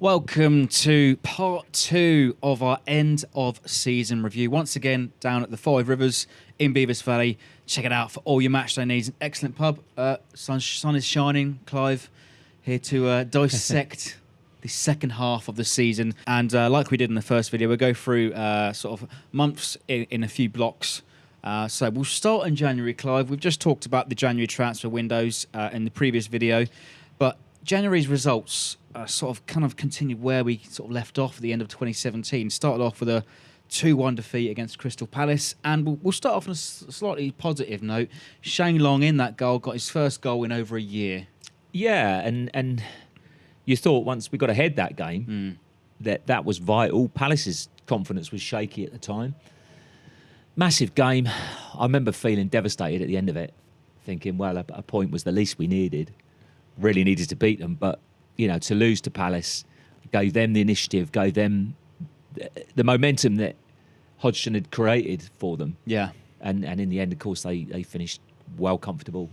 Welcome to part 2 of our end of season review. Once again, down at the Five Rivers in Beavers Valley. Check it out for all your matchday needs. An excellent pub. Sun is shining. Clive here to dissect the second half of the season. And like we did in the first video, we'll go through sort of months in a few blocks. So we'll start in January, Clive. We've just talked about the January transfer windows in the previous video. But January's results sort of kind of continued where we sort of left off at the end of 2017. Started off with a 2-1 defeat against Crystal Palace, and we'll start off on a slightly positive note. Shane Long in that goal got his first goal in over a year. Yeah, and you thought once we got ahead that game that was vital. Palace's confidence was shaky at the time. Massive game. I remember feeling devastated at the end of it, thinking, well, a point was the least we needed. Really needed to beat them, but you know, to lose to Palace gave them the initiative, gave them the momentum that Hodgson had created for them. Yeah, and in the end, of course, they finished well comfortable.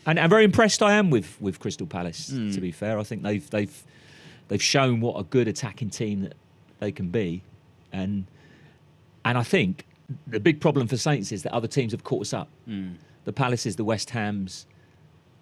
And I'm very impressed I am with Crystal Palace. To be fair, I think they've shown what a good attacking team that they can be, and I think the big problem for Saints is that other teams have caught us up. The Palaces, the West Hams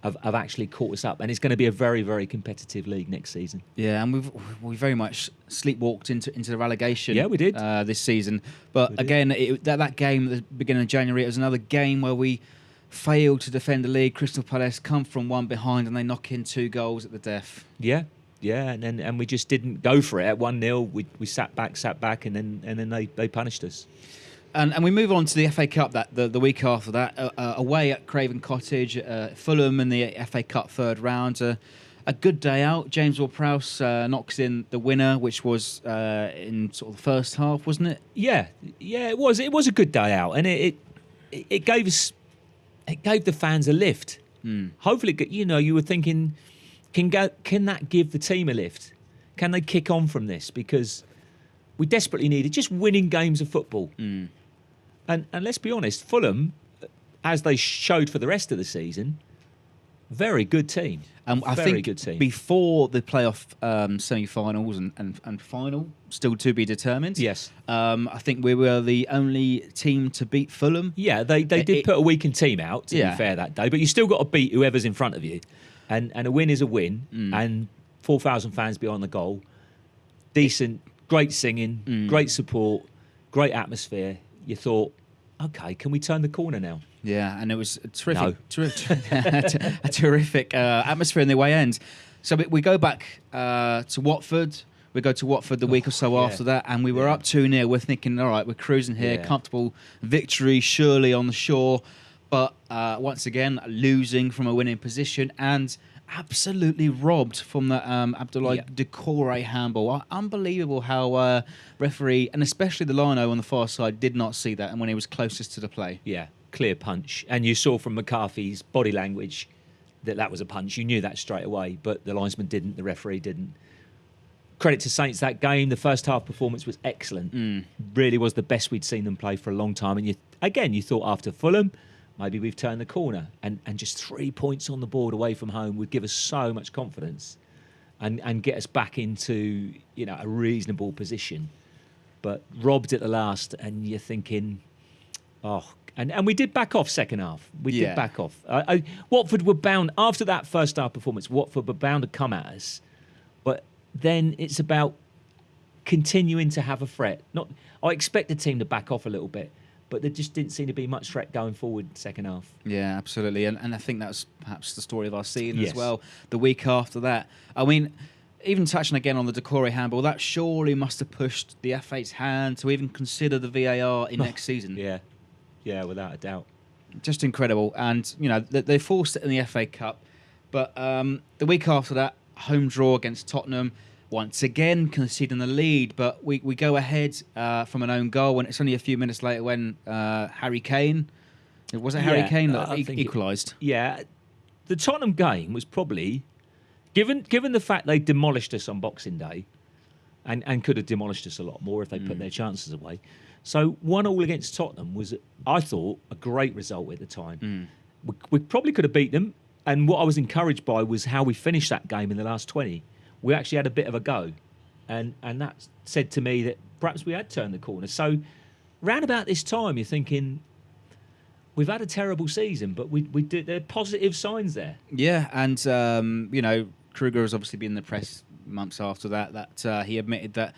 have actually caught us up, and it's going to be a very, very competitive league next season. Yeah, and we very much sleepwalked into the relegation. Yeah, we did this season. But again, that game at the beginning of January, it was another game where we failed to defend the league. Crystal Palace come from one behind, and they knock in 2 goals at the death. Yeah, and we just didn't go for it at 1-0. We sat back, and then they punished us. And we move on to the FA Cup the week after that, away at Craven Cottage, Fulham in the FA Cup third round. A good day out. James Ward-Prowse knocks in the winner, which was in sort of the first half, wasn't it? Yeah, it was. It was a good day out, and it gave us, it gave the fans a lift. Hopefully, you were thinking, can that give the team a lift? Can they kick on from this? Because we desperately needed just winning games of football. And let's be honest, Fulham, as they showed for the rest of the season, very good team. I think good team. Before the playoff semi-finals and final, still to be determined. Yes. I think we were the only team to beat Fulham. Yeah, they did put a weakened team out, to be fair, that day. But you still got to beat whoever's in front of you. And a win is a win. And 4,000 fans behind the goal. Decent, great singing, great support, great atmosphere. You thought, okay, can we turn the corner now? Yeah, and it was a terrific, a terrific atmosphere in the away end. So we go back to Watford. We go to Watford the week or so after that, and we were up 2-0. We're thinking, all right, we're cruising here, comfortable victory, surely on the shore. But once again, losing from a winning position and absolutely robbed from the Abdoulaye Doucouré handball. Unbelievable how referee, and especially the lino on the far side, did not see that, and when he was closest to the play. Yeah, clear punch. And you saw from Mccarthy's body language that was a punch. You knew that straight away, but the linesman didn't, the referee didn't. Credit to Saints that game. The first half performance was excellent. Really was the best we'd seen them play for a long time. And you thought after Fulham, maybe we've turned the corner, and just 3 points on the board away from home would give us so much confidence and get us back into a reasonable position. But robbed at the last, and you're thinking, and we did back off second half. We did back off. Watford were bound, after that first half performance, Watford were bound to come at us. But then it's about continuing to have a threat. I expect the team to back off a little bit, but there just didn't seem to be much threat going forward second half. Yeah, absolutely. And I think that's perhaps the story of our season as well. The week after that. I mean, even touching again on the Doucouré handball, that surely must have pushed the FA's hand to even consider the VAR in next season. Yeah, without a doubt. Just incredible. And, they forced it in the FA Cup. But the week after that, home draw against Tottenham. Once again conceding the lead, but we go ahead from an own goal, and it's only a few minutes later when Harry Kane, Harry Kane that equalised? The Tottenham game was probably, given the fact they demolished us on Boxing Day, and could have demolished us a lot more if they put their chances away. So 1-1 against Tottenham was, I thought, a great result at the time. We probably could have beat them, and what I was encouraged by was how we finished that game in the last 20. We actually had a bit of a go. and that said to me that perhaps we had turned the corner. So round about this time, you're thinking we've had a terrible season, but we did. There are positive signs there. Yeah, and Kruger has obviously been in the press months after that he admitted that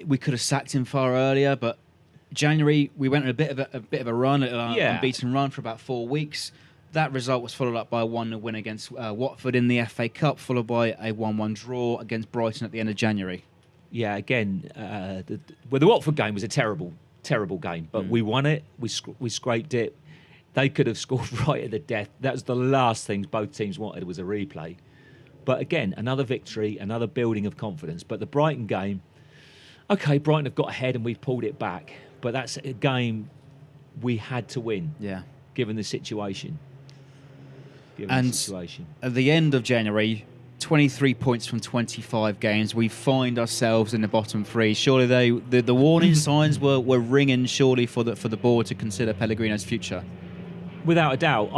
we could have sacked him far earlier, but January we went on a bit of a run, an unbeaten run for about 4 weeks. That result was followed up by a 1-0 win against Watford in the FA Cup, followed by a 1-1 draw against Brighton at the end of January. Yeah, again, the Watford game was a terrible game, but we won it. We scraped it. They could have scored right at the death. That was the last things both teams wanted, was a replay. But again, another victory, another building of confidence. But the Brighton game, okay, Brighton have got ahead and we've pulled it back. But that's a game we had to win, given the situation. At the end of January, 23 points from 25 games, we find ourselves in the bottom three. Surely the warning signs were ringing, surely, for the board to consider Pellegrino's future. Without a doubt.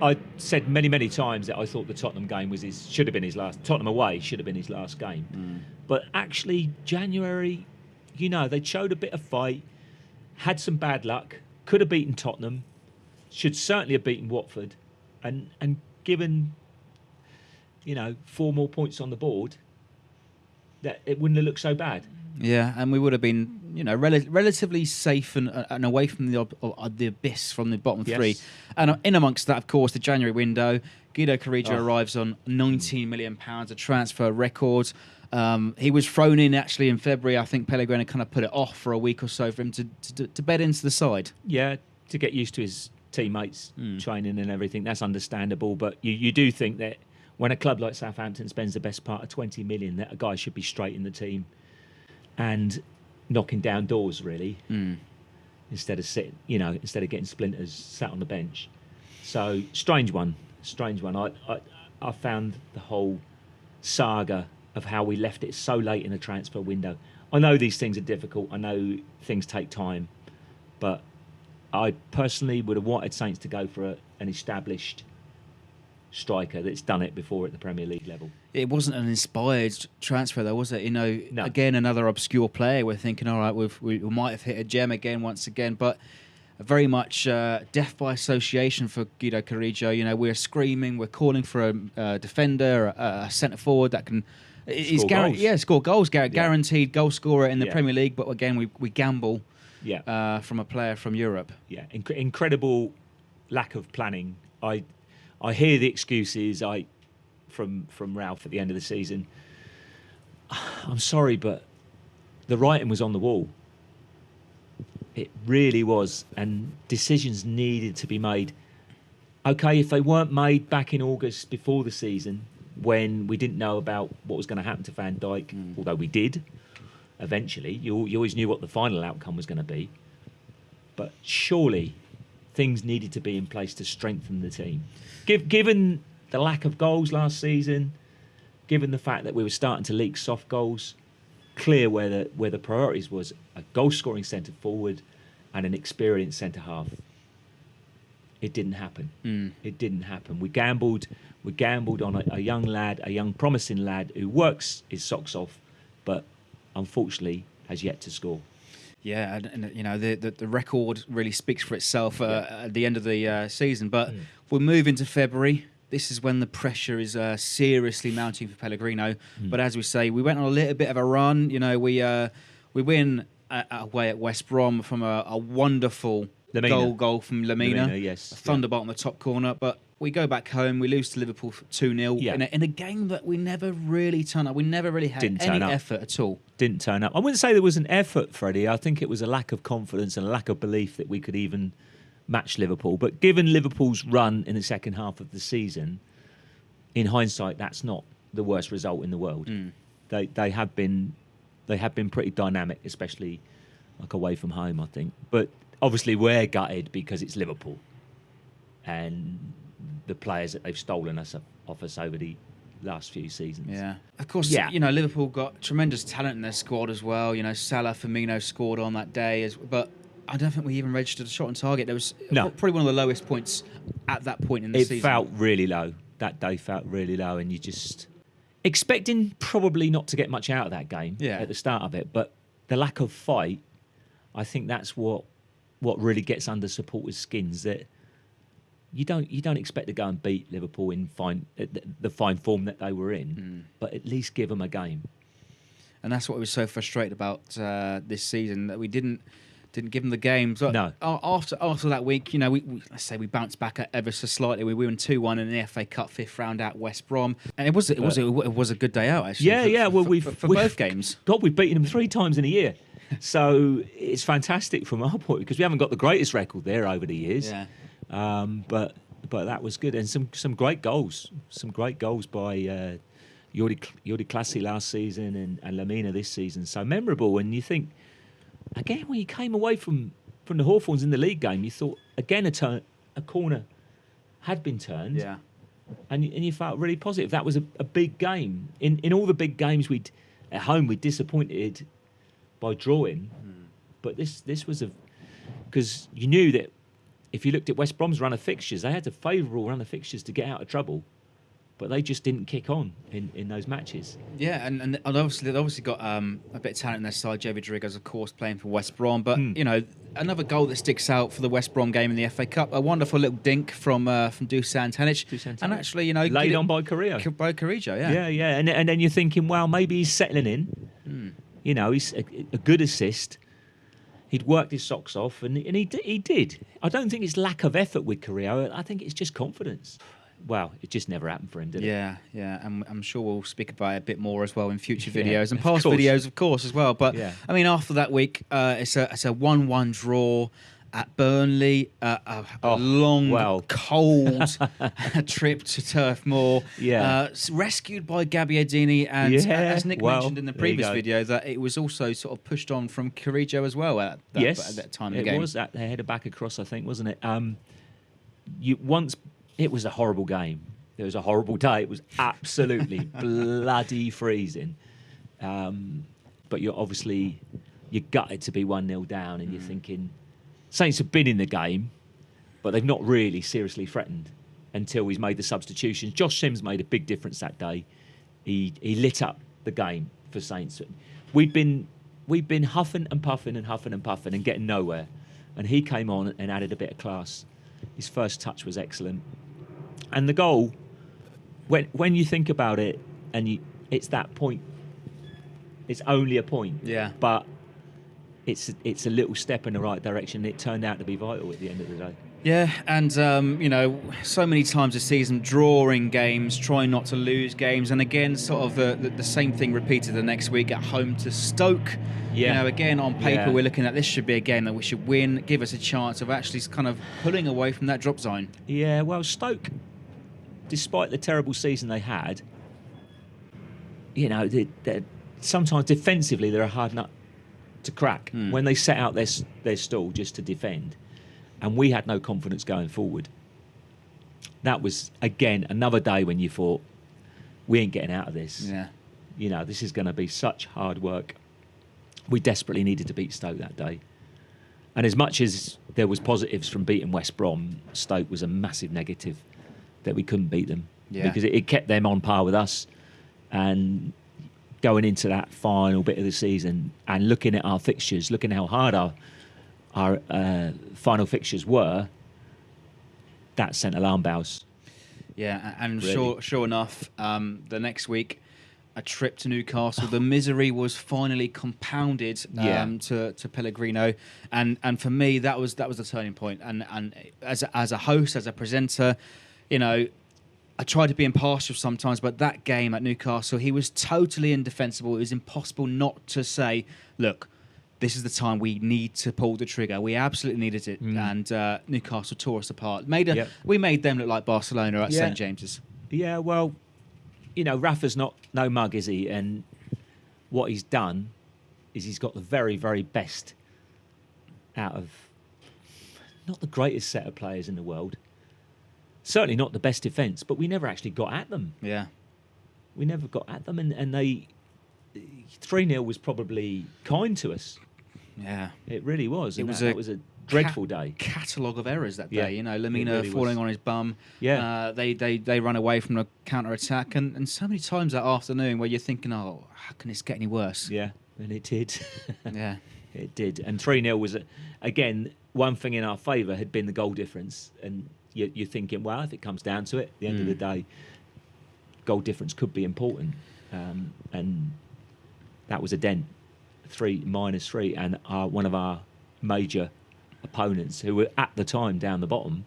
I said many times that I thought the Tottenham game should have been his last. Tottenham away should have been his last game. But actually, January, they showed a bit of fight, had some bad luck, could have beaten Tottenham, should certainly have beaten Watford, and given 4 more points on the board, that it wouldn't have looked so bad. Yeah, and we would have been, relatively safe and away from the abyss from the bottom three. And in amongst that, of course, the January window, Guido Carrillo arrives on £19 million, a transfer record. He was thrown in actually in February. I think Pellegrino kind of put it off for a week or so for him to bed into the side. Yeah, to get used to his teammates, training and everything. That's understandable. But you do think that when a club like Southampton spends the best part of 20 million, that a guy should be straight in the team and knocking down doors, really, instead of getting splinters sat on the bench. So strange one. I found the whole saga of how we left it so late in the transfer window. I know these things are difficult. I know things take time, but I personally would have wanted Saints to go for an established striker that's done it before at the Premier League level. It wasn't an inspired transfer, though, was it? No. Again, another obscure player. We're thinking, all right, we might have hit a gem again, once again, but very much death by association for Guido Carrillo. We're screaming, we're calling for a defender, a centre forward that can score goals. Guaranteed goal scorer in the Premier League, but again, we gamble from a player from Europe. Yeah, incredible lack of planning. I hear the excuses from Ralph at the end of the season. I'm sorry, but the writing was on the wall. It really was, and decisions needed to be made. Okay, if they weren't made back in August before the season, when we didn't know about what was going to happen to Van Dijk, although we did eventually, you always knew what the final outcome was going to be. But surely things needed to be in place to strengthen the team. Given the lack of goals last season, given the fact that we were starting to leak soft goals, clear where the priorities was a goal-scoring centre forward and an experienced centre half. It didn't happen. It didn't happen. We gambled on a young lad, a young promising lad who works his socks off, but unfortunately has yet to score. Yeah, and the record really speaks for itself at the end of the season. But we'll move into February. This is when the pressure is seriously mounting for Pellegrino. But as we say, we went on a little bit of a run. We win away at West Brom from a wonderful goal from Lamina. Yes, a thunderbolt on the top corner. But we go back home. We lose to Liverpool 2-0 in a game that we never really turned up. We never really had any effort at all. Didn't turn up. I wouldn't say there was an effort, Freddie. I think it was a lack of confidence and a lack of belief that we could even match Liverpool. But given Liverpool's run in the second half of the season, in hindsight, that's not the worst result in the world. They have been pretty dynamic, especially like away from home, I think. But obviously we're gutted because it's Liverpool and the players that they've stolen off us over the last few seasons. Yeah, of course. Liverpool got tremendous talent in their squad as well. Salah, Firmino scored on that day, but I don't think we even registered a shot on target. There was probably one of the lowest points at that point in the season. It felt really low. That day felt really low, and expecting probably not to get much out of that game at the start of it, but the lack of fight, I think that's what really gets under supporters' skins. That you don't expect to go and beat Liverpool in the fine form that they were in, but at least give them a game. And that's what was so frustrated about this season, that we didn't give them the game. So no. After that week, let's say we bounced back ever so slightly. We won 2-1 in the FA Cup 5th round at West Brom, and it was a good day out actually. For both games. God, we've beaten them 3 times in a year, so it's fantastic from our point, because we haven't got the greatest record there over the years. Yeah. But that was good, and some great goals by Jordi Clasie last season and Lamina this season. So memorable, and you think. Again, when you came away from the Hawthorns in the league game, you thought, again, a corner had been turned. Yeah. And you felt really positive. That was a big game. In all the big games at home, we disappointed by drawing. But this was because you knew that if you looked at West Brom's run of fixtures, they had a favourable run of fixtures to get out of trouble. But they just didn't kick on in those matches. Yeah, and they've obviously got a bit of talent in their side. Joe Rodriguez, of course, playing for West Brom. But, another goal that sticks out for the West Brom game in the FA Cup. A wonderful little dink from Dusan Tadic. And actually, laid on by Carrillo. By Carrillo, yeah. Yeah. And then you're thinking, well, maybe he's settling in. He's a good assist. He'd worked his socks off, and he did. I don't think it's lack of effort with Carrillo. I think it's just confidence. Well, it just never happened for him, did it? Yeah, and I'm sure we'll speak about it a bit more as well in future videos and past videos, of course, as well. But I mean, after that week, it's a 1-1 draw at Burnley. A long, cold trip to Turf Moor. Yeah, rescued by Gabbiadini, and as Nick mentioned in the previous video, that it was also sort of pushed on from Carrillo as well at that time of the game. It was that they headed back across, I think, wasn't it? It was a horrible game. It was a horrible day. It was absolutely bloody freezing. But you're gutted to be 1-0 down, and you're thinking, Saints have been in the game, but they've not really seriously threatened until he's made the substitutions. Josh Sims made a big difference that day. He lit up the game for Saints. We'd been huffing and puffing and getting nowhere, and he came on and added a bit of class. His first touch was excellent. And the goal, when you think about it, and it's that point, it's only a point. Yeah. But it's a little step in the right direction. It turned out to be vital at the end of the day. Yeah, and so many times this season, drawing games, trying not to lose games, and again, sort of the same thing repeated the next week at home to Stoke. Yeah. Again, on paper, we're looking at this should be a game that we should win, give us a chance of actually kind of pulling away from that drop zone. Yeah, well, Stoke, despite the terrible season they had, sometimes defensively they're a hard nut to crack when they set out their stall just to defend. And we had no confidence going forward. That was, again, another day when you thought, we ain't getting out of this. Yeah. This is going to be such hard work. We desperately needed to beat Stoke that day. And as much as there was positives from beating West Brom, Stoke was a massive negative that we couldn't beat them. Yeah. Because it kept them on par with us. And going into that final bit of the season and looking at our fixtures, looking how hard our final fixtures were, that sent alarm bells. Yeah, and really. sure enough, the next week, a trip to Newcastle. The misery was finally compounded to Pellegrino, and for me that was the turning point. And as a host, as a presenter, I try to be impartial sometimes, but that game at Newcastle, he was totally indefensible. It was impossible not to say, look, this is the time we need to pull the trigger. We absolutely needed it. And Newcastle tore us apart. We made them look like Barcelona at St James's. Yeah, well, Rafa's no mug, is he? And what he's done is he's got the very, very best out of not the greatest set of players in the world. Certainly not the best defence, but we never actually got at them. Yeah. We never got at them, and they 3-0 was probably kind to us. Yeah. It really was. That was a dreadful day. Catalogue of errors that day. Yeah, You know, Lamina really falling was. on his bum. Yeah. They run away from a counter attack, and so many times that afternoon where you're thinking, oh, how can this get any worse? Yeah, and it did. Yeah. It did. And 3-0 was, again, one thing in our favour had been the goal difference. And you're thinking, well, if it comes down to it, at the end of the day, goal difference could be important. And that was a dent, -3. And one of our major opponents, who were at the time down the bottom,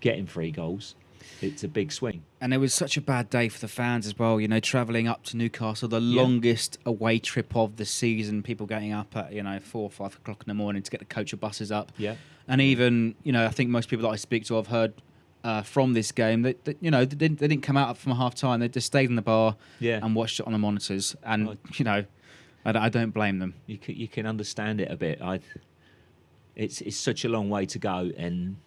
getting 3 goals. It's a big swing. And it was such a bad day for the fans as well, you know, travelling up to Newcastle, the longest away trip of the season, people getting up at, 4 or 5 o'clock in the morning to get the coach of buses up. Yeah. And even, I think most people that I speak to have heard from this game that they didn't come out from half-time. They just stayed in the bar and watched it on the monitors. And, I don't blame them. You can understand it a bit. It's such a long way to go, and...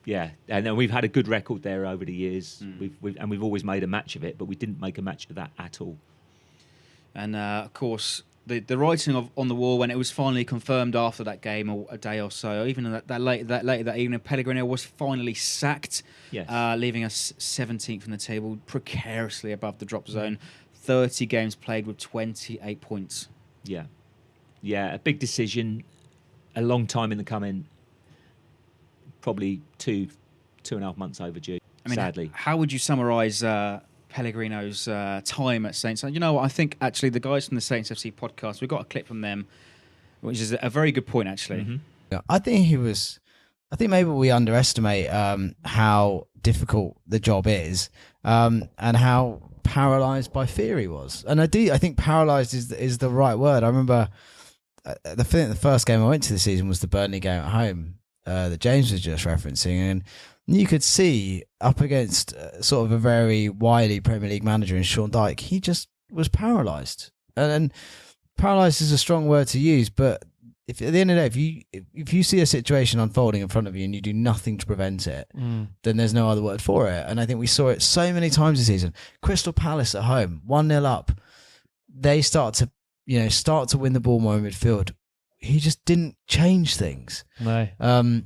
Yeah, and then we've had a good record there over the years. We've always made a match of it, but we didn't make a match of that at all. And of course, the writing on the wall when it was finally confirmed after that game, or a day or so, even that later that evening, Pellegrino was finally sacked, leaving us 17th in the table, precariously above the drop zone. 30 games played with 28 points. Yeah, a big decision, a long time in the coming. Probably 2.5 months overdue, sadly. How would you summarise Pellegrino's time at Saints? You know what, I think actually the guys from the Saints FC podcast, we got a clip from them, which is a very good point actually. Mm-hmm. Yeah, I think maybe we underestimate how difficult the job is, and how paralysed by fear he was. And I think paralysed is the right word. I remember the first game I went to this season was the Burnley game at home, that James was just referencing, and you could see up against sort of a very wily Premier League manager in Sean Dyche, he just was paralysed. And paralysed is a strong word to use, but if at the end of the day, if you see a situation unfolding in front of you and you do nothing to prevent it, then there's no other word for it. And I think we saw it so many times this season. Crystal Palace at home, 1-0 up, they start to win the ball more in midfield. He just didn't change things. No.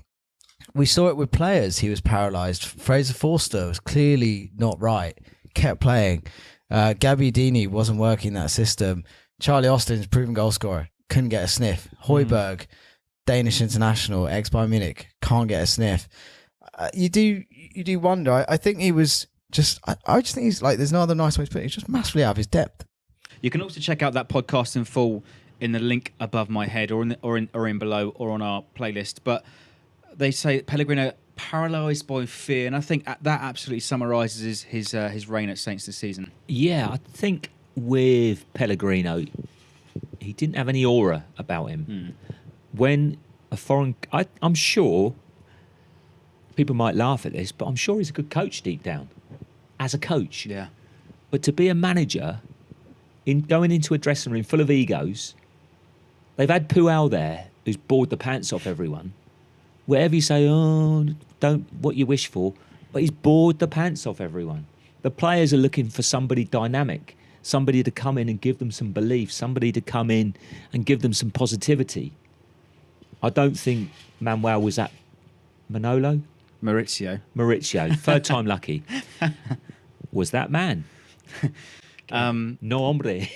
We saw it with players. He was paralysed. Fraser Forster was clearly not right. Kept playing. Gabbiadini wasn't working that system. Charlie Austin's proven goal scorer. Couldn't get a sniff. Højbjerg, Danish international, ex-Bayern Munich, can't get a sniff. You do wonder. I think he was just... I just think he's like... There's no other nice way to put it. He's just massively out of his depth. You can also check out that podcast in full in the link above my head, or in below, or on our playlist. But they say Pellegrino paralysed by fear, and I think that absolutely summarises his reign at Saints this season. Yeah, I think with Pellegrino, he didn't have any aura about him. When a foreign... I'm sure people might laugh at this, but I'm sure he's a good coach deep down, as a coach. Yeah. But to be a manager, going into a dressing room full of egos... They've had Puel there, who's bored the pants off everyone. Whatever you say, don't what you wish for, but he's bored the pants off everyone. The players are looking for somebody dynamic, somebody to come in and give them some belief, somebody to come in and give them some positivity. I don't think Manuel was at Mauricio, third time lucky, was that man. No hombre.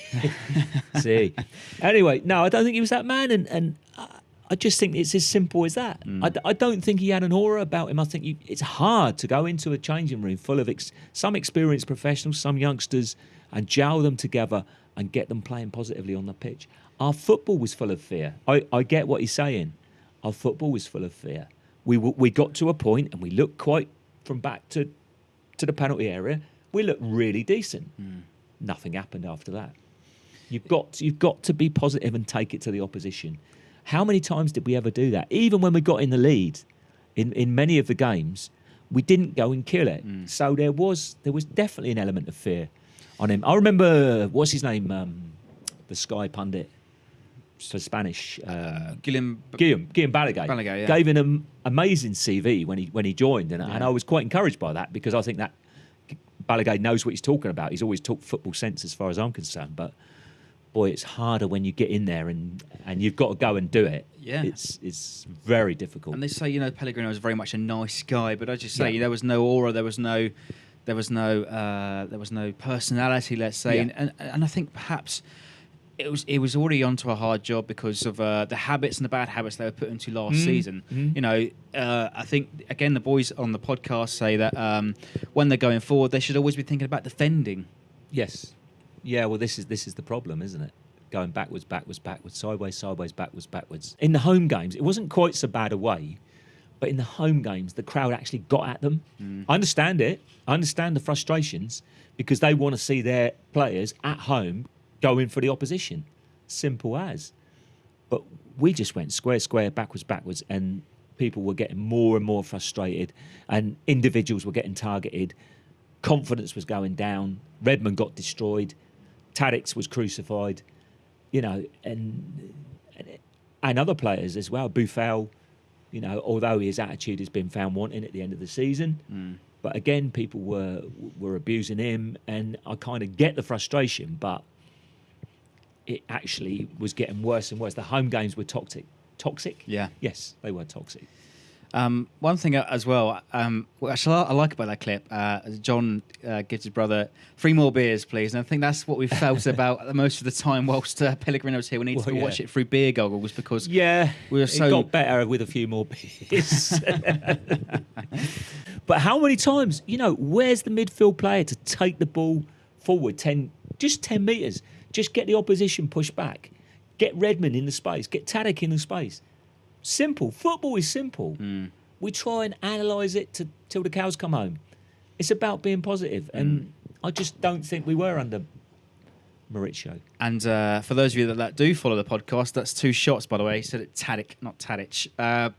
See. Anyway, no, I don't think he was that man, and I just think it's as simple as that. I don't think he had an aura about him. I think it's hard to go into a changing room full of some experienced professionals, some youngsters, and gel them together and get them playing positively on the pitch. Our football was full of fear. I get what he's saying. Our football was full of fear. We got to a point, and we looked quite from back to the penalty area. We looked really decent. Nothing happened after that. You've got to be positive and take it to the opposition. How many times did we ever do that? Even when we got in the lead, in many of the games, we didn't go and kill it. So there was definitely an element of fear on him. I remember, what's his name? The Sky pundit for Spanish. Guillem Balaguer. Yeah. Gave him an amazing CV when he joined, and I was quite encouraged by that, because I think that Balaguer knows what he's talking about. He's always talked football sense as far as I'm concerned. But boy, it's harder when you get in there and you've got to go and do it. Yeah. It's very difficult. And they say, Pellegrino was very much a nice guy, but I just say Yeah. there was no aura, there was no personality, let's say, Yeah. and I think perhaps it was already onto a hard job because of the habits and the bad habits they were put into last season. I think again the boys on the podcast say that when they're going forward, they should always be thinking about defending. Yes. Yeah, well, this is the problem, isn't it? Going backwards, sideways, backwards. In the home games, it wasn't quite so bad away, but in the home games, the crowd actually got at them. I understand it. I understand the frustrations because they want to see their players at home going for the opposition. Simple as. But we just went square, backwards, and people were getting more and more frustrated, and individuals were getting targeted. Confidence was going down. Redmond got destroyed. Tadic was crucified. And other players as well. Buffal, although his attitude has been found wanting at the end of the season. But again, people were abusing him, and I kind of get the frustration, but it actually was getting worse and worse. The home games were toxic. Toxic? Yeah. Yes, they were toxic. One thing as well, actually I like about that clip, John gives his brother 3 more beers, please. And I think that's what we felt about most of the time whilst Pellegrino was here. We needed to watch it through beer goggles because we were so... It got better with a few more beers. But how many times, where's the midfield player to take the ball forward 10 metres? Just get the opposition pushed back. Get Redmond in the space. Get Tadic in the space. Simple. Football is simple. We try and analyse it till the cows come home. It's about being positive, and I just don't think we were under Mauricio. And for those of you that do follow the podcast, that's 2 shots, by the way. He said it Tadic, not Tadic.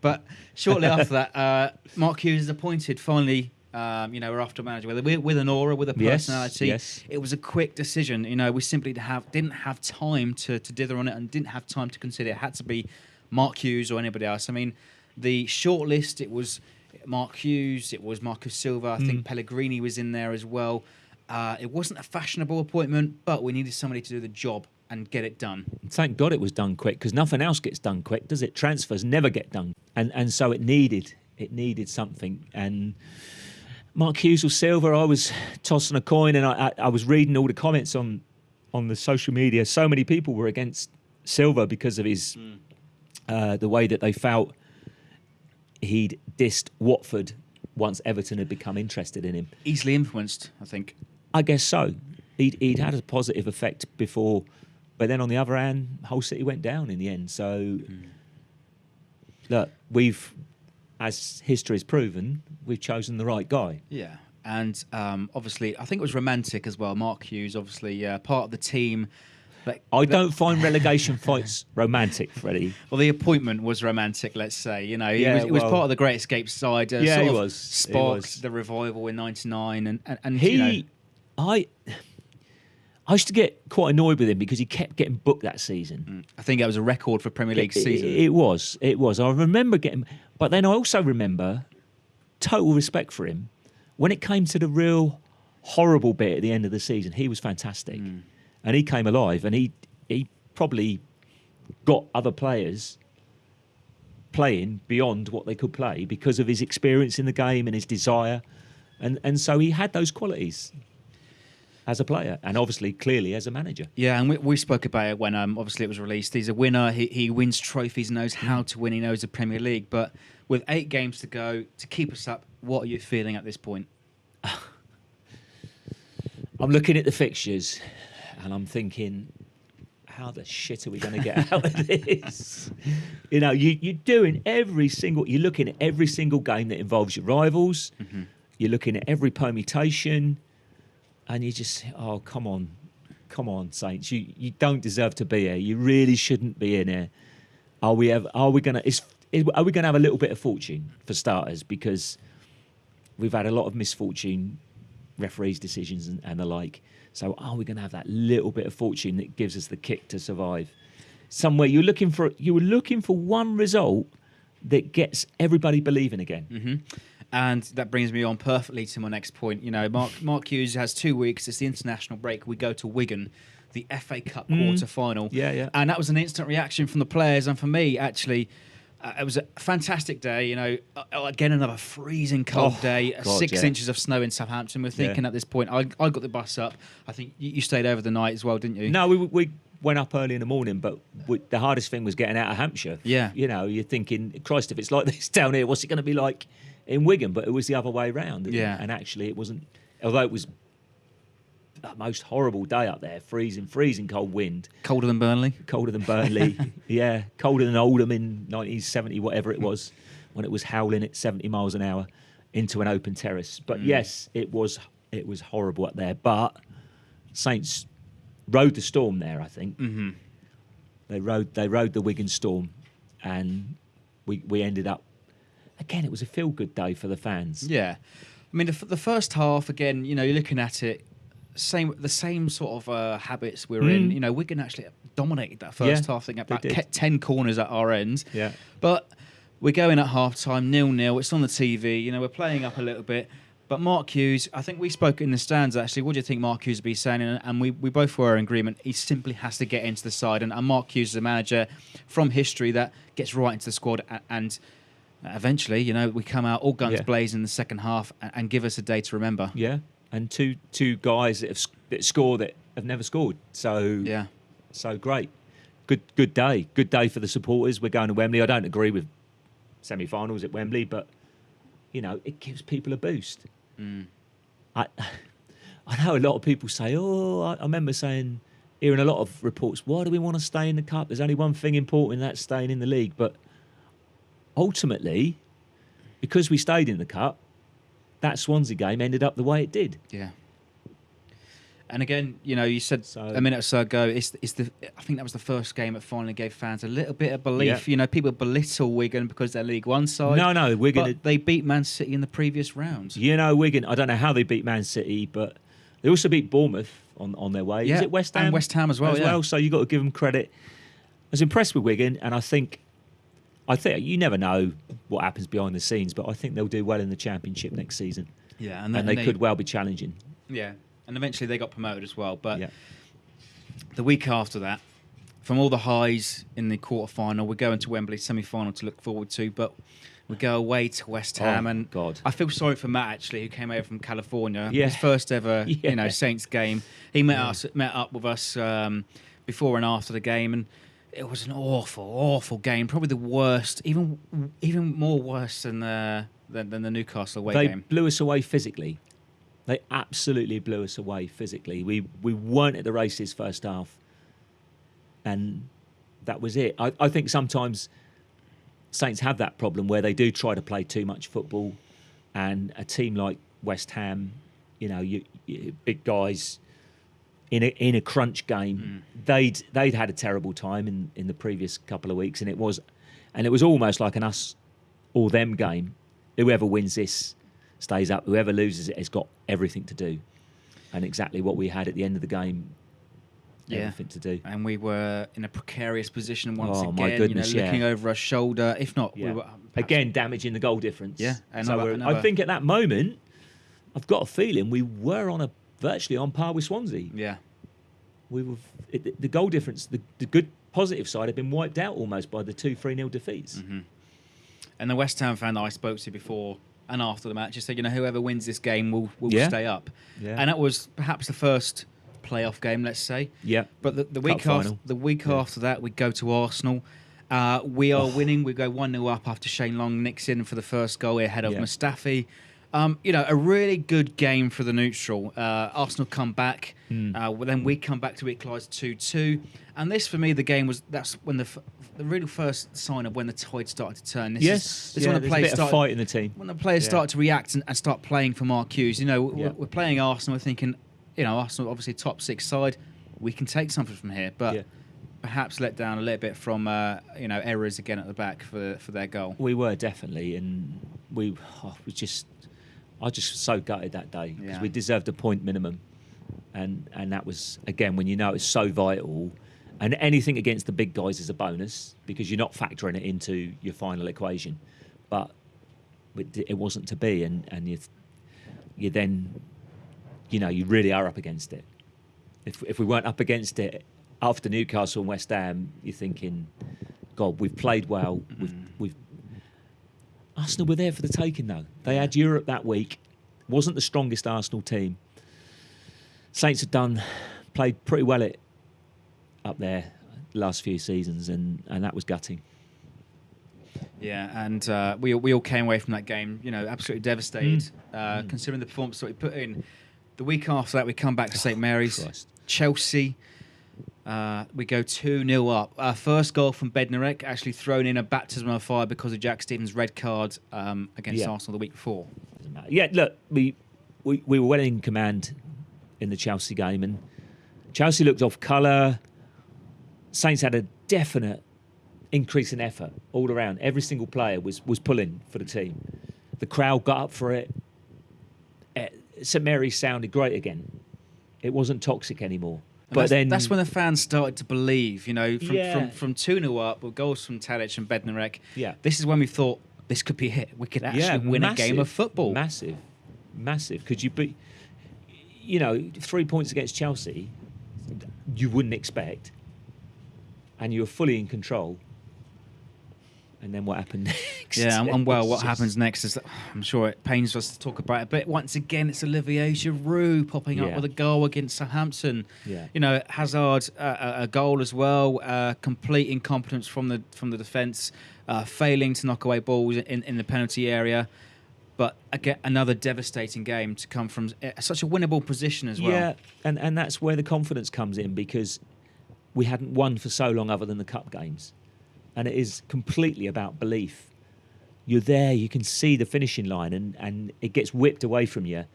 But shortly after that, Mark Hughes is appointed finally. We're after a manager with an aura, with a personality. Yes. It was a quick decision. We simply didn't have time to dither on it and didn't have time to consider. It had to be Mark Hughes or anybody else. I mean, the short list, it was Mark Hughes, it was Marcus Silva, I think Pellegrini was in there as well. It wasn't a fashionable appointment, but we needed somebody to do the job and get it done. Thank God it was done quick, because nothing else gets done quick, does it? Transfers never get done. And so it needed something. And Mark Hughes or Silva, I was tossing a coin, and I was reading all the comments on the social media. So many people were against Silva because of his... the way that they felt he'd dissed Watford once Everton had become interested in him. Easily influenced, I think. I guess so. He'd had a positive effect before, but then on the other hand, Hull City went down in the end. So, look, as history has proven, we've chosen the right guy. Yeah, and obviously, I think it was romantic as well. Mark Hughes, obviously, part of the team. I don't find relegation fights romantic, Freddie. Well, the appointment was romantic, let's say. He was part of the Great Escape side. He was. Sparked the revival in '99, I used to get quite annoyed with him because he kept getting booked that season. I think that was a record for Premier League season. It was. I remember getting, but then I also remember total respect for him when it came to the real horrible bit at the end of the season. He was fantastic. And he came alive, and he probably got other players playing beyond what they could play because of his experience in the game and his desire. And so he had those qualities as a player and obviously, clearly, as a manager. Yeah, and we spoke about it when obviously it was released. He's a winner. He wins trophies, knows how to win. He knows the Premier League. But with 8 games to go, to keep us up, what are you feeling at this point? I'm looking at the fixtures... and I'm thinking, how the shit are we going to get out of this? You're looking at every single game that involves your rivals. You're looking at every permutation, and you just, oh, come on, Saints. You don't deserve to be here. You really shouldn't be in here. Are we going to have a little bit of fortune for starters? Because we've had a lot of misfortune, referees' decisions and the like. So are we going to have that little bit of fortune that gives us the kick to survive? Somewhere you were looking for one result that gets everybody believing again. And that brings me on perfectly to my next point. Mark Hughes has 2 weeks. It's the international break. We go to Wigan the FA Cup quarter-final. Yeah. And that was an instant reaction from the players. And for me, actually, it was a fantastic day. You know, again, another freezing cold day, 6 inches of snow in Southampton. We're thinking at this point, I got the bus up. I think you stayed over the night as well, didn't you? No, we went up early in the morning, but the hardest thing was getting out of Hampshire. Yeah. You know, you're thinking, Christ, if it's like this down here, what's it going to be like in Wigan? But it was the other way round. Yeah. And actually it wasn't, although it was the most horrible day up there, freezing cold wind. Colder than Burnley? Colder than Burnley, yeah. Colder than Oldham in 1970, whatever it was, when it was howling at 70 miles an hour into an open terrace. But yes, it was horrible up there. But Saints rode the storm there, I think. Mm-hmm. They rode the Wigan storm, and we ended up. Again, it was a feel-good day for the fans. Yeah, I mean the first half again. You know, you're looking at it, the same sort of habits we were in. You know, Wigan actually dominated that first half. I think about 10 corners at our end. Yeah, but we're going at half time 0-0. It's on the TV. You know, we're playing up a little bit. But Mark Hughes, I think we spoke in the stands actually. What do you think Mark Hughes would be saying? And we both were in agreement. He simply has to get into the side. And Mark Hughes is a manager from history that gets right into the squad. And eventually, you know, we come out all guns blazing in the second half and give us a day to remember. Yeah, and two guys that score that have never scored. So so great. Good day for the supporters. We're going to Wembley. I don't agree with semi-finals at Wembley, but you know, it gives people a boost. I know a lot of people say, I remember hearing a lot of reports, why do we want to stay in the cup? There's only one thing important, and that's staying in the league. But ultimately, because we stayed in the cup, that Swansea game ended up the way it did. Yeah. And again, you know, you said a minute or so ago, I think that was the first game that finally gave fans a little bit of belief. Yeah. You know, people belittle Wigan because they're League One side. No, Wigan. But they beat Man City in the previous round. You know, Wigan, I don't know how they beat Man City, but they also beat Bournemouth on their way. Yeah. Is it West Ham? And West Ham as well. So you've got to give them credit. I was impressed with Wigan, and I think you never know what happens behind the scenes, but I think they'll do well in the Championship next season. Yeah, and they could well be challenging. Yeah. And eventually they got promoted as well. But the week after that, from all the highs in the quarter-final, we're going to Wembley semi-final to look forward to. But we go away to West Ham. And God. I feel sorry for Matt, actually, who came over from California. Yeah. His first ever Saints game. He met up with us before and after the game. And it was an awful, awful game. Probably the worst, even more worse than the Newcastle away game. They blew us away physically. They absolutely blew us away physically. We weren't at the races first half, and that was it. I think sometimes Saints have that problem where they do try to play too much football, and a team like West Ham, you know, you big guys in a crunch game, they'd had a terrible time in the previous couple of weeks, and it was almost like an us or them game. Whoever wins this stays up. Whoever loses it has got everything to do, and exactly what we had at the end of the game. Everything to do. And we were in a precarious position once again. My goodness, looking over our shoulder. If not, we were again damaging the goal difference. Yeah, I think at that moment, I've got a feeling we were virtually on par with Swansea. Yeah, we were. The goal difference, the good positive side, had been wiped out almost by the 2-3-0 defeats. Mm-hmm. And the West Ham fan that I spoke to before and after the match just said, you know, whoever wins this game will stay up. Yeah. And that was perhaps the first playoff game, let's say. Yeah. But the week after that, we go to Arsenal. We are winning. We go 1-0 up after Shane Long nicks in for the first goal ahead of Mcafee. You know, a really good game for the neutral. Arsenal come back. Then we come back to equalise 2-2. And this, for me, that's when the real first sign of when the tide started to turn. This is when the players started fight in the team. When the players start to react and start playing for Mark Hughes. You know, we're playing Arsenal. We're thinking, you know, Arsenal obviously top 6 side. We can take something from here, but perhaps let down a little bit from errors again at the back for their goal. We were definitely, and I was just so gutted that day because we deserved a point minimum, and that was, again, when you know it's so vital, and anything against the big guys is a bonus because you're not factoring it into your final equation, but it wasn't to be, and you then, you know, you really are up against it, If we weren't up against it after Newcastle and West Ham, you're thinking, God, we've played well. We've Arsenal were there for the taking, though. They had Europe that week. Wasn't the strongest Arsenal team. Saints had played pretty well up there the last few seasons, and that was gutting. Yeah, and we all came away from that game, absolutely devastated, considering the performance that we put in. The week after that, we come back to St Mary's. Christ. Chelsea, we go 2-0 up. Our first goal from Bednarek actually thrown in a baptism of fire because of Jack Stevens' red card against Arsenal the week before. Yeah, look, we were well in command in the Chelsea game, and Chelsea looked off colour. Saints had a definite increase in effort all around. Every single player was pulling for the team. The crowd got up for it. St Mary's sounded great again. It wasn't toxic anymore. But that's when the fans started to believe, from 2-0 up with goals from Tadic and Bednarek. Yeah. This is when we thought this could be it. We could actually win a game of football. Massive. Could you beat 3 points against Chelsea? You wouldn't expect, and you were fully in control. And then what happened next? Yeah, and what happens next is, I'm sure it pains us to talk about it, but once again, it's Olivier Giroud popping up with a goal against Southampton. Yeah. Hazard a goal as well. Complete incompetence from the defence, failing to knock away balls in the penalty area. But again, another devastating game to come from such a winnable position as well. Yeah, and that's where the confidence comes in, because we hadn't won for so long other than the cup games. And it is completely about belief. You're there, you can see the finishing line, and it gets whipped away from you,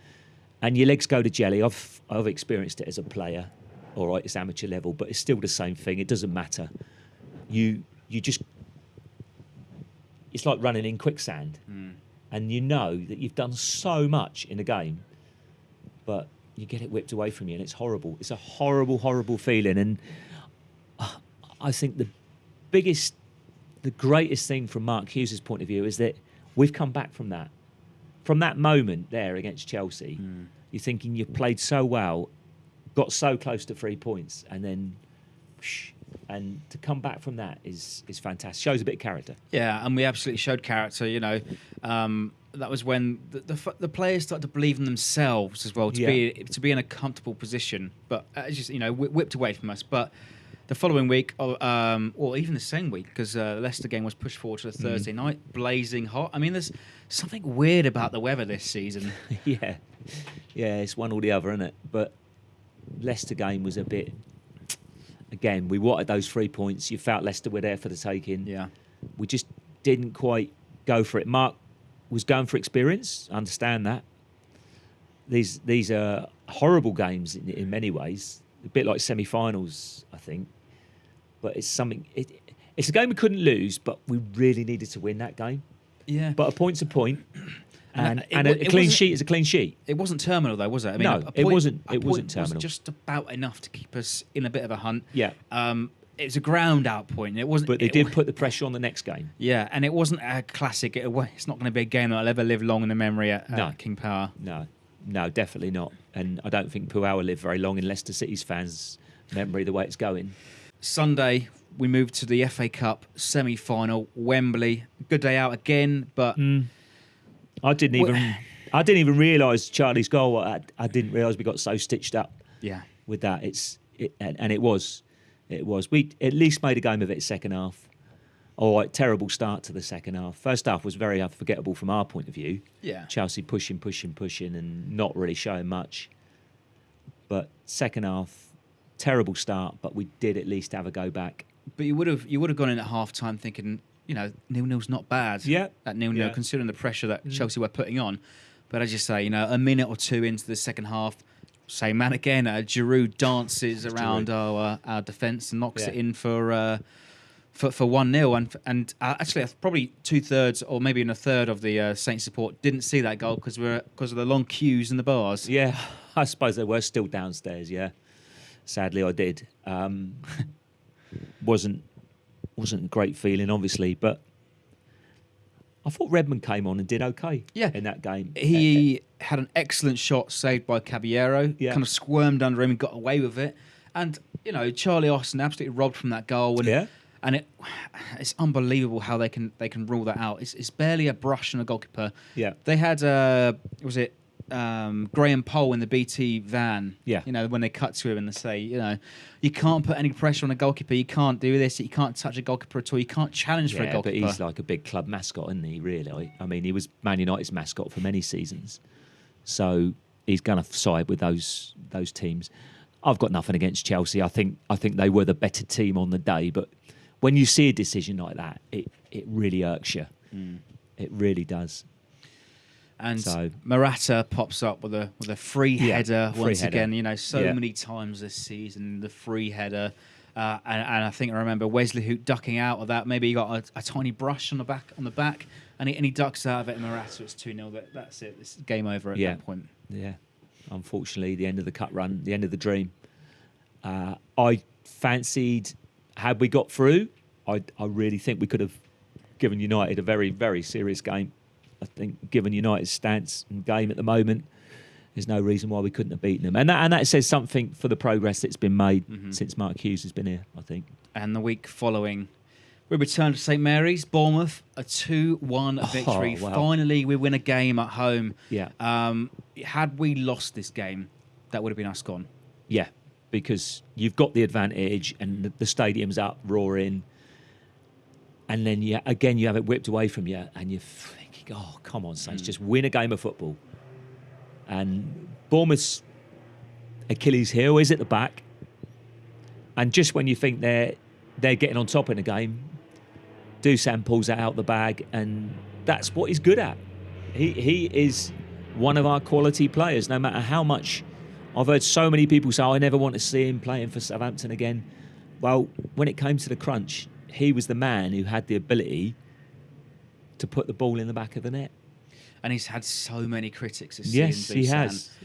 and your legs go to jelly. I've experienced it as a player. All right, it's amateur level, but it's still the same thing. It doesn't matter. You just, it's like running in quicksand, and you know that you've done so much in a game, but you get it whipped away from you, and it's horrible. It's a horrible, horrible feeling, and I think the greatest thing from Mark Hughes' point of view is that we've come back from that moment there against Chelsea. You're thinking you've played so well, got so close to 3 points, and then and to come back from that is fantastic. Shows a bit of character. Yeah, and we absolutely showed character. That was when the players started to believe in themselves as well, to be in a comfortable position, but just whipped away from us. But the following week, or even the same week, because the Leicester game was pushed forward to the Thursday night, blazing hot. I mean, there's something weird about the weather this season. Yeah, it's one or the other, isn't it? But Leicester game was a bit. Again, we wanted those 3 points. You felt Leicester were there for the taking. Yeah, we just didn't quite go for it. Mark was going for experience. I understand that. These are horrible games in many ways. A bit like semi-finals, I think. But it's something. It's a game we couldn't lose, but we really needed to win that game. Yeah. But a point's a point, and a clean sheet is a clean sheet. It wasn't terminal though, was it? I mean, no, it wasn't. It wasn't terminal. Was just about enough to keep us in a bit of a hunt. Yeah. It was a ground out point. It wasn't. But they did put the pressure on the next game. Yeah, and it wasn't a classic. It's not going to be a game that'll ever live long in the memory at King Power. No, definitely not. And I don't think Puel will live very long in Leicester City's fans' memory the way it's going. Sunday, we moved to the FA Cup semi-final, Wembley. Good day out again, but I didn't even realise Charlie's goal. I didn't realise we got so stitched up. Yeah, with that, it was. We at least made a game of it second half. All right, terrible start to the second half. First half was very unforgettable from our point of view. Yeah, Chelsea pushing, and not really showing much. But second half, terrible start. But we did at least have a go back. But you would have gone in at half time thinking, 0-0's not bad. Yeah, at 0-0, considering the pressure that Chelsea were putting on. But as you say, a minute or two into the second half, same man again. Giroud dances around our defence and knocks it in for 1-0, and actually probably 2/3 or maybe in a third of the Saints support didn't see that goal because of the long queues in the bars. Yeah, I suppose they were still downstairs. Yeah, sadly I did. Wasn't a great feeling, obviously, but I thought Redmond came on and did okay Yeah. in that game. He had an excellent shot saved by Caballero. Yeah. Kind of squirmed under him and got away with it. And, Charlie Austin absolutely robbed from that goal. And, Yeah. and it's unbelievable how they can rule that out. It's barely a brush on a goalkeeper. Yeah. They had, Graham Poll in the BT van. Yeah. When they cut to him and they say, you can't put any pressure on a goalkeeper. You can't do this. You can't touch a goalkeeper at all. You can't challenge for a goalkeeper. But he's like a big club mascot, isn't he, really? I mean, he was Man United's mascot for many seasons. So he's going to side with those teams. I've got nothing against Chelsea. I think they were the better team on the day. But when you see a decision like that, it really irks you. It really does. And Morata pops up with a free header once again. Many times this season, the free header. And I think I remember Wesley Hoot ducking out of that. Maybe he got a tiny brush on the back, and he ducks out of it. And Morata, it's 2-0. That's it. It's game over at that point. Yeah. Unfortunately, the end of the cut run, the end of the dream. I fancied, had we got through, I really think we could have given United a very, very serious game. I think given United's stance and game at the moment, there's no reason why we couldn't have beaten them. And that says something for the progress that's been made since Mark Hughes has been here, I think. And the week following, we return to St Mary's, Bournemouth, a 2-1 victory. Wow. Finally, we win a game at home. Yeah. Had we lost this game, that would have been us gone. Yeah, because you've got the advantage and the stadium's up, roaring. And then, you have it whipped away from you and you're thinking, oh, come on, Saints, just win a game of football. And Bournemouth's Achilles heel is at the back. And just when you think they're getting on top in the game, Dusan pulls it out the bag, and that's what he's good at. He is one of our quality players, no matter how much. I've heard so many people say, I never want to see him playing for Southampton again. Well, when it came to the crunch, he was the man who had the ability to put the ball in the back of the net. And he's had so many critics this Yes, season.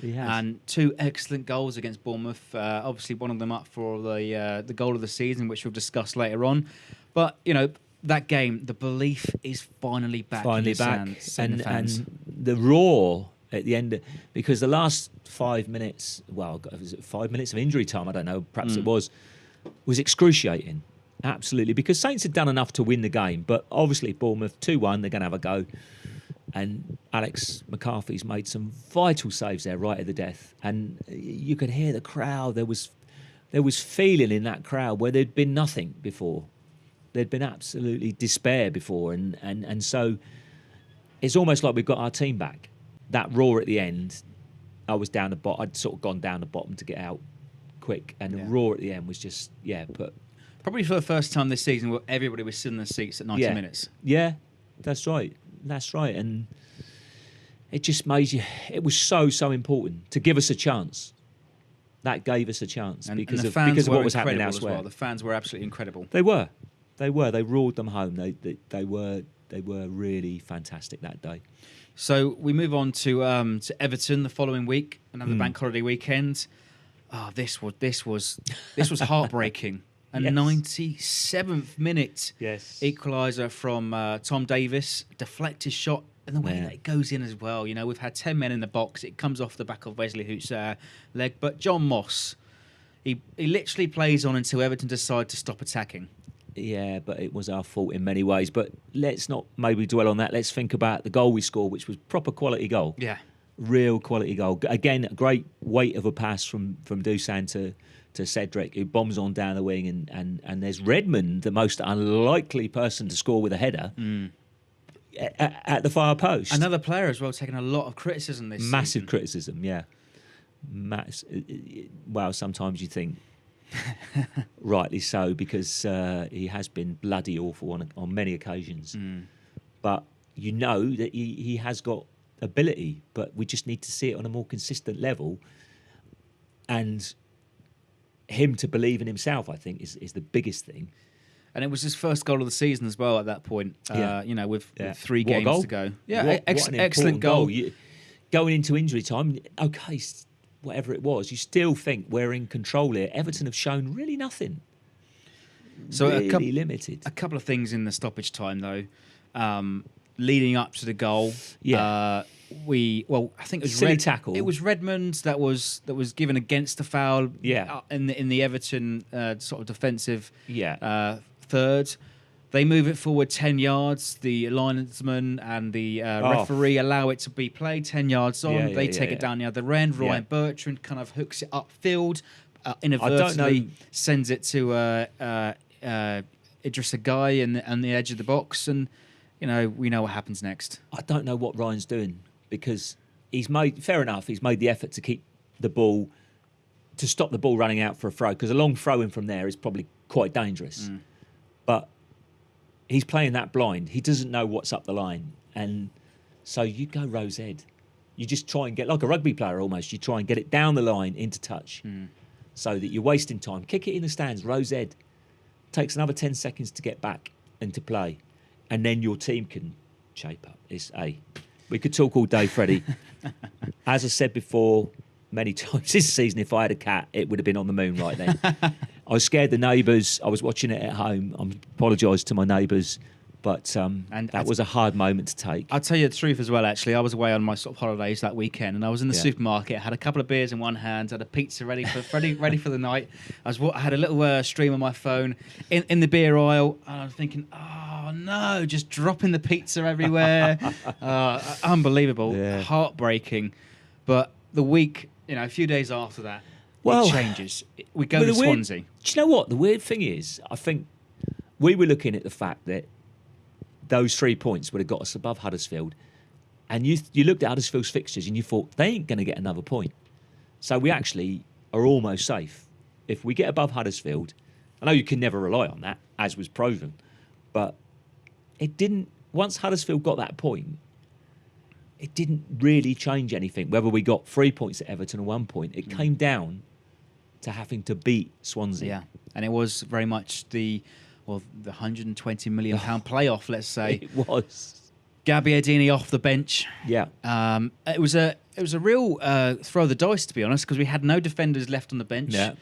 he has. And 2 excellent goals against Bournemouth. Obviously, one of them up for the goal of the season, which we'll discuss later on. But, that game, the belief is finally back. And the roar at the end, because the last 5 minutes, was it 5 minutes of injury time? I don't know, perhaps it was excruciating. Absolutely, because Saints had done enough to win the game, but obviously Bournemouth 2-1, they're going to have a go. And Alex Mccarthy's made some vital saves there right at the death. And you could hear the crowd. There was feeling in that crowd where there'd been nothing before. There'd been absolutely despair before. And so it's almost like we've got our team back. That roar at the end, I'd sort of gone down the bottom to get out quick. And the roar at the end was just, Probably for the first time this season where everybody was sitting in their seats at 90 minutes. Yeah, that's right. And it just made you... It was so important to give us a chance. That gave us a chance because of what was happening elsewhere. Well. The fans were absolutely incredible. They were. They roared them home. They were really fantastic that day. So we move on to Everton the following week, another bank holiday weekend. Oh, this was heartbreaking. A 97th minute equaliser from Tom Davis, deflected shot, and the way that it goes in as well. We've had 10 men in the box. It comes off the back of Wesley Hoot's leg. But John Moss, he literally plays on until Everton decide to stop attacking. Yeah, but it was our fault in many ways. But let's not maybe dwell on that. Let's think about the goal we scored, which was proper quality goal. Yeah. Real quality goal. Again, a great weight of a pass from Dusan to Cedric, who bombs on down the wing, and there's Redmond, the most unlikely person to score with a header, at the far post. Another player as well taking a lot of criticism this season. Massive criticism, yeah. Well, sometimes you think, rightly so, because he has been bloody awful on many occasions. But you know that he has got ability, but we just need to see it on a more consistent level. And him to believe in himself, I think, is the biggest thing. And it was his first goal of the season as well at that point. With 3 games to go. Yeah, excellent goal. Going into injury time, okay, whatever it was, you still think we're in control here. Everton have shown really nothing. So really limited. A couple of things in the stoppage time though. leading up to the goal. Yeah. I think it was Silly tackle. It was Redmond that was given against the foul. Yeah. In the Everton sort of defensive. Yeah. Third. They move it forward 10 yards. The linesman and the referee allow it to be played 10 yards on. They take it down the other end. Ryan Bertrand kind of hooks it upfield, inadvertently sends it to Idrissa Gueye on the edge of the box. And, we know what happens next. I don't know what Ryan's doing because he's made the effort to keep the ball, to stop the ball running out for a throw, because a long throw in from there is probably quite dangerous. But he's playing that blind. He doesn't know what's up the line. And so you go Rose Ed. You just try and get, like a rugby player almost, you try and get it down the line into touch so that you're wasting time. Kick it in the stands, Rose Ed. Takes another 10 seconds to get back into play. And then your team can shape up. We could talk all day, Freddie. As I said before many times this season, if I had a cat, it would have been on the moon right then. I was scared the neighbours. I was watching it at home. I apologise to my neighbours, but that was a hard moment to take. I'll tell you the truth as well, actually. I was away on my sort of holidays that weekend, and I was in the supermarket, had a couple of beers in one hand, had a pizza ready for the night. I had a little stream on my phone in the beer aisle, and I was thinking, oh no, just dropping the pizza everywhere. Unbelievable, heartbreaking. But the week, a few days after that, it changes. We go to Swansea. Do you know what? The weird thing is, I think we were looking at the fact that those 3 points would have got us above Huddersfield. And you looked at Huddersfield's fixtures and you thought, they ain't going to get another point. So we actually are almost safe. If we get above Huddersfield, I know you can never rely on that, as was proven, but it didn't, once Huddersfield got that point, it didn't really change anything. Whether we got 3 points at Everton or 1 point, it came down to having to beat Swansea. Yeah, and it was very much the £120 million playoff, let's say. It was. Gabbiadini off the bench. Yeah. It was a real throw of the dice, to be honest, because we had no defenders left on the bench. Yeah.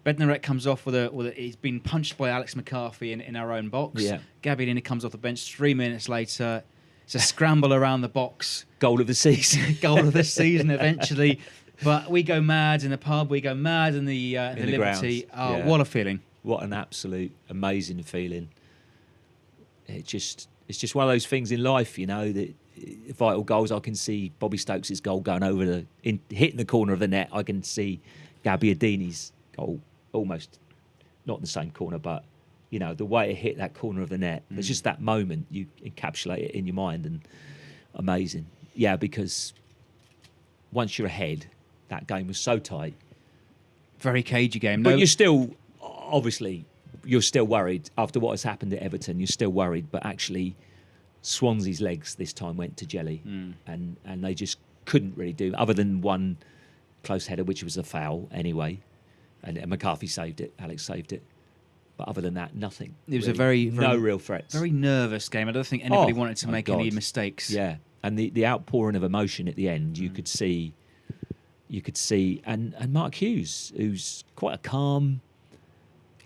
Bednarek comes off with he's been punched by Alex Mccarthy in our own box. Yeah. Gabbiadini comes off the bench 3 minutes later. It's a scramble around the box. Goal of the season. Goal of the season eventually. But we go mad in the pub. We go mad in the Liberty. Grounds. What a feeling. What an absolute amazing feeling. It's just one of those things in life, that vital goals. I can see Bobby Stokes' goal going over hitting the corner of the net. I can see Gabbiadini's goal almost not in the same corner, but the way it hit that corner of the net. It's just that moment, you encapsulate it in your mind, and amazing. Yeah, because once you're ahead, that game was so tight. Very cagey game. But you're still, obviously, you're still worried after what has happened at Everton. You're still worried, but actually, Swansea's legs this time went to jelly, and they just couldn't really do, other than one close header, which was a foul anyway, and Mccarthy saved it. Alex saved it. But other than that, nothing. It was really, no real threats. Very nervous game. I don't think anybody wanted to make any mistakes. Yeah, and the outpouring of emotion at the end, you could see, and Mark Hughes, who's quite a calm,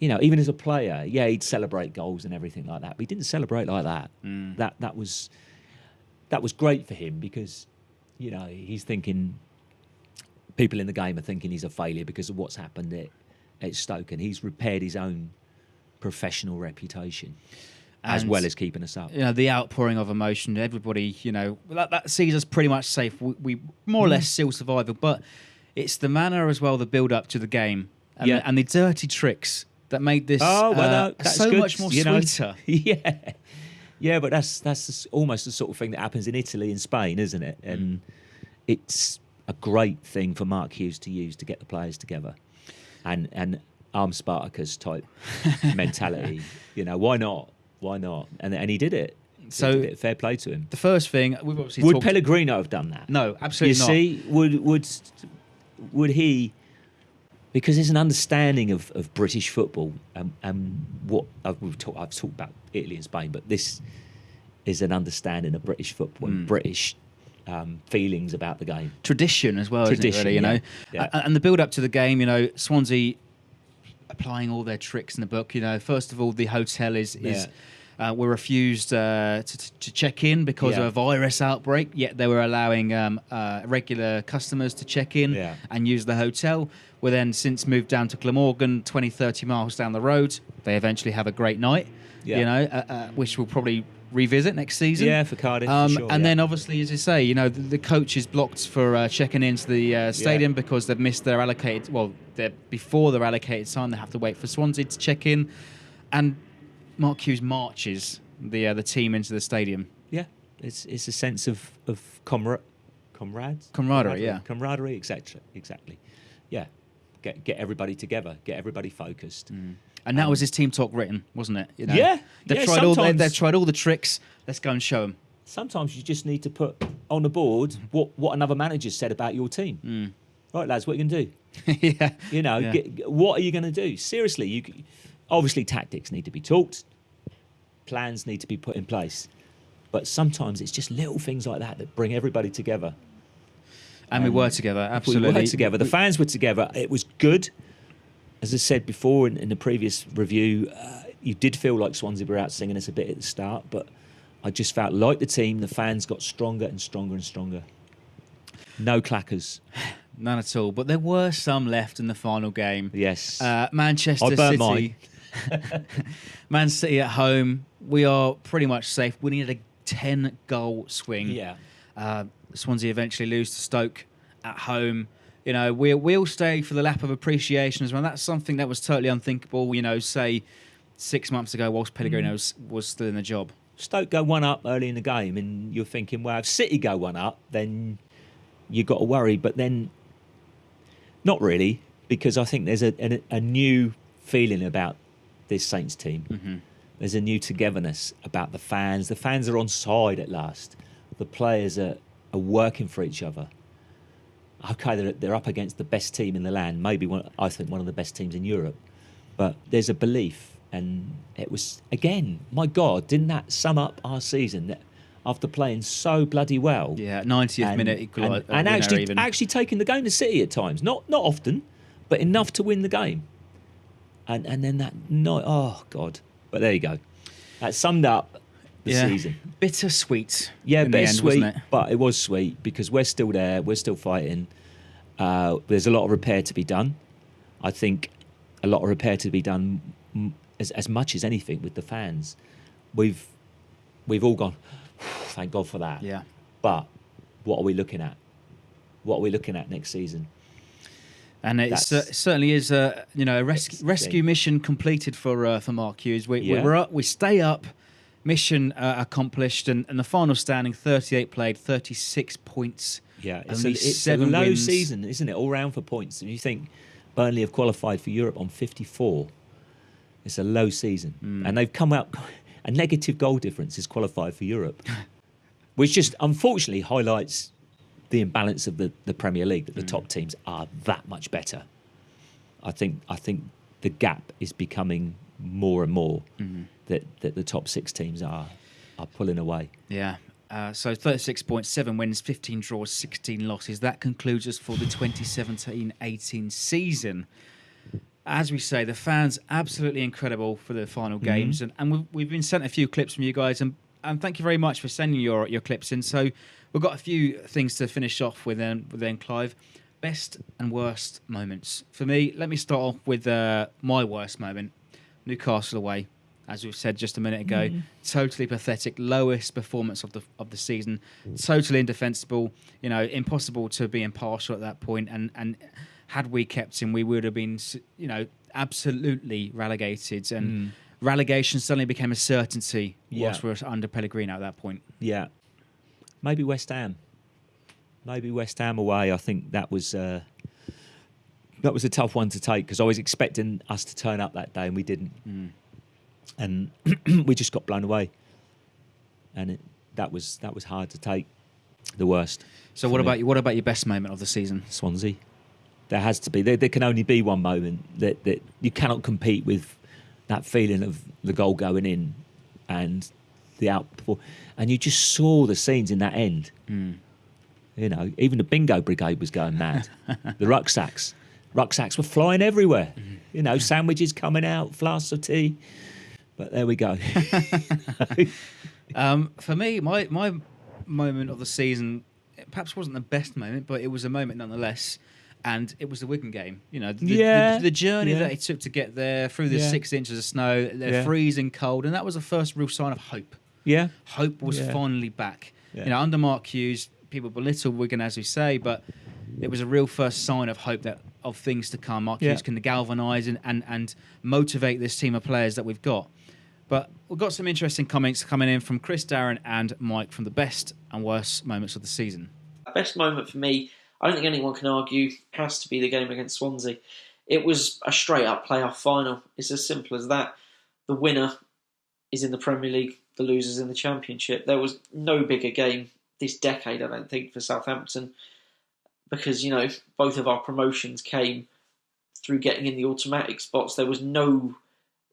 even as a player, he'd celebrate goals and everything like that, but he didn't celebrate like that. That was great for him, because he's thinking, people in the game are thinking he's a failure because of what's happened at Stoke, and he's repaired his own professional reputation, as well as keeping us up. The outpouring of emotion, everybody, that sees us pretty much safe. We more or less still survival, but it's the manner as well, the build-up to the game, and the dirty tricks that made this so good. much more sweeter. Yeah, but that's almost the sort of thing that happens in Italy and Spain, isn't it? And it's a great thing for Mark Hughes to use to get the players together, and arm Spartacus type mentality. Why not? And he did it. So fair play to him. The first thing we've obviously would Pellegrino have done that? No, absolutely not. You see, would he? Because there's an understanding of British football, and what I've talked about Italy and Spain, but this is an understanding of British football and British feelings about the game. Tradition as well, isn't it, really? Yeah. And the build up to the game, Swansea applying all their tricks in the book. First of all, the hotel is were refused to check in because of a virus outbreak, yet they were allowing regular customers to check in and use the hotel. We then since moved down to Glamorgan, 20, 30 miles down the road. They eventually have a great night, which we'll probably revisit next season. Yeah, for Cardiff, for sure, and then obviously, as you say, the coach is blocked for checking into the stadium because they've missed their allocated, before their allocated time, they have to wait for Swansea to check in. And Mark Hughes marches the team into the stadium. Yeah, it's a sense of camaraderie, exactly. Yeah, get everybody together, get everybody focused. And that was his team talk written, wasn't it? They've tried all the tricks. Let's go and show them. Sometimes you just need to put on the board what another manager said about your team. Right, lads, what are you going to do? What are you going to do? Seriously, obviously tactics need to be talked, plans need to be put in place, but sometimes it's just little things like that bring everybody together. And we were together, absolutely. We were together. The fans were together. It was good. As I said before in the previous review, you did feel like Swansea were out singing us a bit at the start, but I just felt like the team, the fans got stronger and stronger and stronger. No clackers. None at all. But there were some left in the final game. Yes. Manchester City. Man City at home. We are pretty much safe. We needed a 10-goal swing. Yeah. Swansea eventually lose to Stoke at home. We'll stay for the lap of appreciation as well. That's something that was totally unthinkable, say 6 months ago whilst Pellegrino was still in the job. Stoke go 1-up early in the game and you're thinking, well, if City go 1-up, then you've got to worry. But then, not really, because I think there's a new feeling about this Saints team. Mm-hmm. There's a new togetherness about the fans. The fans are on side at last. The players are working for each other. Okay, they're up against the best team in the land, maybe I think one of the best teams in Europe. But there's a belief, and it was, again, my God, didn't that sum up our season? That after playing so bloody well. Yeah, 90th minute equaliser. And actually taking the game to City at times. Not often, but enough to win the game. And then that night, oh, God. But there you go. That summed up the season. Bittersweet. Yeah, bittersweet, wasn't it? But it was sweet because we're still there. We're still fighting. There's a lot of repair to be done. I think a lot of repair to be done as much as anything with the fans. We've all gone, thank God for that. Yeah. But what are we looking at? What are we looking at next season? And it certainly is a rescue mission completed for Mark Hughes. We're up, we stay up, mission accomplished, and the final standing 38 played, 36 points. Yeah, it's a low wins. Season, isn't it? All round for points. And you think Burnley have qualified for Europe on 54. It's a low season, and they've come out a negative goal difference is qualified for Europe, which just unfortunately highlights the imbalance of the Premier League, that the top teams are that much better. I think the gap is becoming more and more that the top six teams are pulling away. Yeah. So 36 points, 7 wins, 15 draws, 16 losses. That concludes us for the 2017-18 season. As we say, the fans absolutely incredible for the final games, and we've been sent a few clips from you guys, and thank you very much for sending your clips in. So we've got a few things to finish off with then Clive. Best and worst moments. For me, let me start off with my worst moment. Newcastle away, as we've said just a minute ago. Totally pathetic, lowest performance of the season. Totally indefensible. Impossible to be impartial at that point. And had we kept him, we would have been, absolutely relegated. And relegation suddenly became a certainty whilst we were under Pellegrino at that point. Yeah. Maybe West Ham. Maybe West Ham away. I think that was a tough one to take because I was expecting us to turn up that day and we didn't. And we just got blown away. And that was hard to take. The worst. So what about you? What about your best moment of the season? Swansea. There has to be. There can only be one moment that you cannot compete with. That feeling of the goal going in and the outperform, and you just saw the scenes in that end. Even the bingo brigade was going mad. The rucksacks were flying everywhere. Sandwiches coming out, flasks of tea. But there we go. For me, my moment of the season, it perhaps wasn't the best moment, but it was a moment nonetheless. And it was the Wigan game. You know, the journey that it took to get there through the 6 inches of snow, they're freezing cold, and that was the first real sign of hope. Yeah. Hope was finally back. Yeah. You know, under Mark Hughes, people belittle Wigan, as we say, but it was a real first sign of hope of things to come. Mark Hughes can galvanise and motivate this team of players that we've got. But we've got some interesting comments coming in from Chris, Darren and Mike from the best and worst moments of the season. Best moment for me, I don't think anyone can argue, has to be the game against Swansea. It was a straight-up playoff final. It's as simple as that. The winner is in the Premier League, the loser's in the Championship. There was no bigger game this decade, I don't think, for Southampton, because, you know, both of our promotions came through getting in the automatic spots. There was no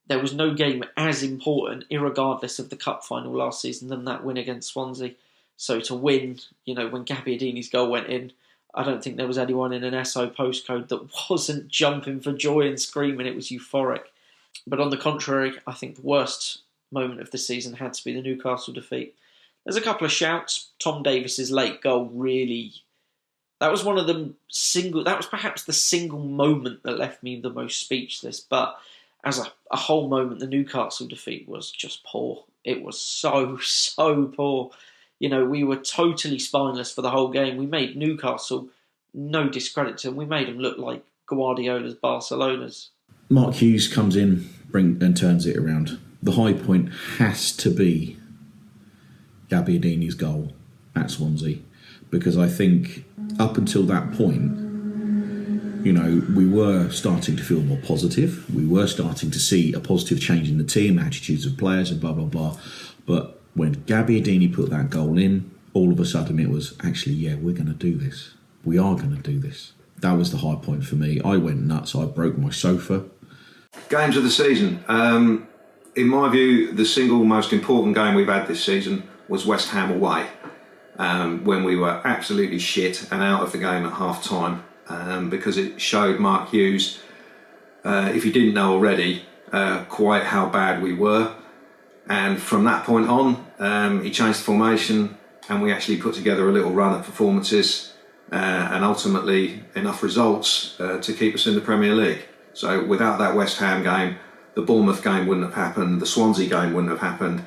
game as important, irregardless of the cup final last season, than that win against Swansea. So to win, you know, when Gabbiadini's goal went in, I don't think there was anyone in an SO postcode that wasn't jumping for joy and screaming. It was euphoric. But on the contrary, I think the worst moment of the season had to be the Newcastle defeat. There's a couple of shouts. Tom Davis's late goal really... That was perhaps the single moment that left me the most speechless. But as a whole moment, the Newcastle defeat was just poor. It was so poor. You know, we were totally spineless for the whole game. We made Newcastle no discredit to them. We made them look like Guardiola's Barcelona's. Mark Hughes comes in and turns it around. The high point has to be Gabbiadini's goal at Swansea, because I think up until that point, you know, we were starting to feel more positive. We were starting to see a positive change in the team, attitudes of players and blah, blah, blah. But when Gabbiadini put that goal in, all of a sudden it was actually, we're going to do this. We are going to do this. That was the high point for me. I went nuts. I broke my sofa. Games of the season. In my view, the single most important game we've had this season was West Ham away, when we were absolutely shit and out of the game at half-time, because it showed Mark Hughes, if you didn't know already, quite how bad we were. And from that point on, he changed the formation and we actually put together a little run of performances and ultimately enough results to keep us in the Premier League. So without that West Ham game, the Bournemouth game wouldn't have happened, the Swansea game wouldn't have happened,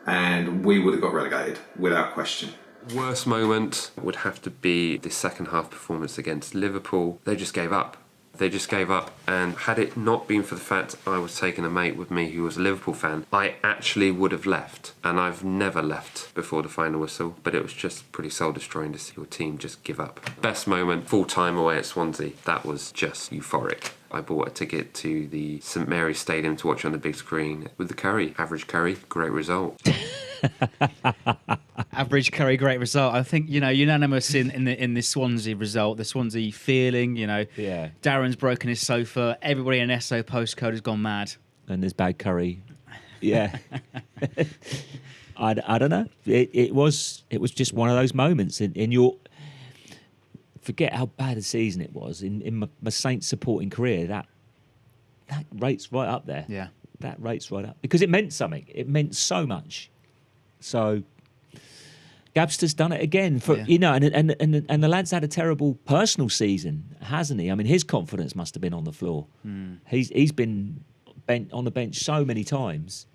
and we would have got relegated without question. Worst moment would have to be the second half performance against Liverpool. They just gave up. And had it not been for the fact I was taking a mate with me who was a Liverpool fan, I actually would have left. And I've never left before the final whistle, but it was just pretty soul-destroying to see your team just give up. Best moment, full time away at Swansea. That was just euphoric. I bought a ticket to the St Mary's Stadium to watch on the big screen with the curry. Average curry, great result. Average curry, great result. I think, you know, unanimous in this Swansea result, the Swansea feeling, you know. Yeah. Darren's broken his sofa. Everybody in SO postcode has gone mad. And there's bad curry. Yeah. I don't know. It was just one of those moments in your... Forget how bad a season it was. In my Saints supporting career, that rates right up there. Yeah. That rates right up. Because it meant something. It meant so much. So Gabster's done it again. You know, and the lad's had a terrible personal season, hasn't he? I mean, his confidence must have been on the floor. He's been on the bench so many times,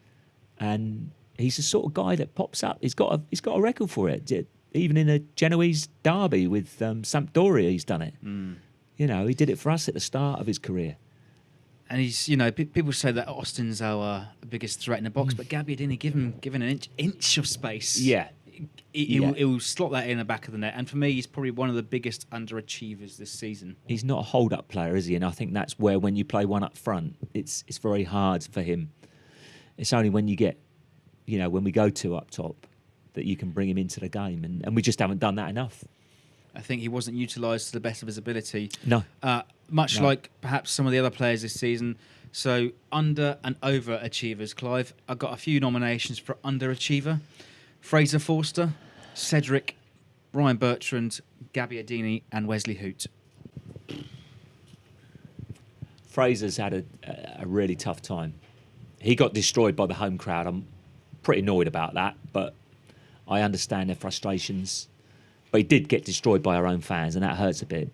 and he's the sort of guy that pops up. He's got a record for it. Even in a Genoese derby with Sampdoria, he's done it. You know, he did it for us at the start of his career. And he's, you know, people say that Austin's our biggest threat in the box, but Gabbiadini, given an inch of space, he'll slot that in the back of the net. And for me, he's probably one of the biggest underachievers this season. He's not a hold-up player, is he? And I think that's where, when you play one up front, it's very hard for him. It's only when you get, you know, when we go two up top, that you can bring him into the game, and we just haven't done that enough. I think he wasn't utilised to the best of his ability. No. Much like perhaps some of the other players this season. So under and over achievers, Clive. I've got a few nominations for underachiever. Fraser Forster, Cedric, Ryan Bertrand, Gabbiadini and Wesley Hoot. Fraser's had a really tough time. He got destroyed by the home crowd. I'm pretty annoyed about that, but I understand their frustrations. But he did get destroyed by our own fans, and that hurts a bit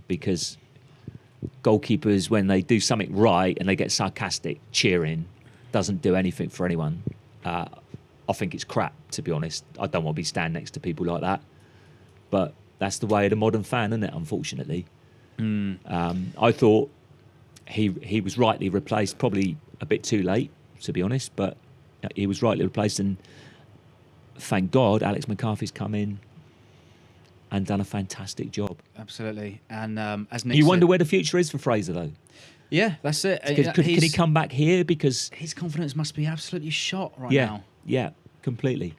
because goalkeepers, when they do something right and they get sarcastic cheering, doesn't do anything for anyone. I think it's crap, to be honest. I don't want to be standing next to people like that. But that's the way of the modern fan, isn't it, unfortunately? I thought he was rightly replaced, probably a bit too late, to be honest, but he was rightly replaced, and thank God Alex Mccarthy's come in and done a fantastic job. Absolutely. And as Nick You said, wonder where the future is for Fraser, though. yeah, that's it. Can he come back here? Because his confidence must be absolutely shot right now. Yeah, completely.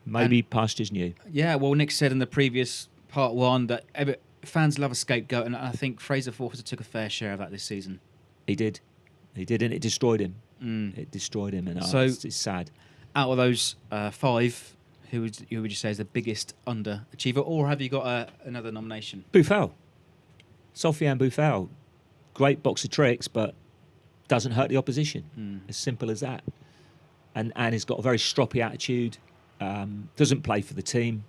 Maybe pastures new. Yeah, well, Nick said in the previous part one that fans love a scapegoat, and I think Fraser Forster took a fair share of that this season. He did, and it destroyed him. It destroyed him, and So- it's sad. Out of those 5, who would you say is the biggest underachiever, or have you got another nomination? Buffal. Sofiane Buffal. Great box of tricks, but doesn't hurt the opposition. As simple as that. And he's got a very stroppy attitude. Doesn't play for the team.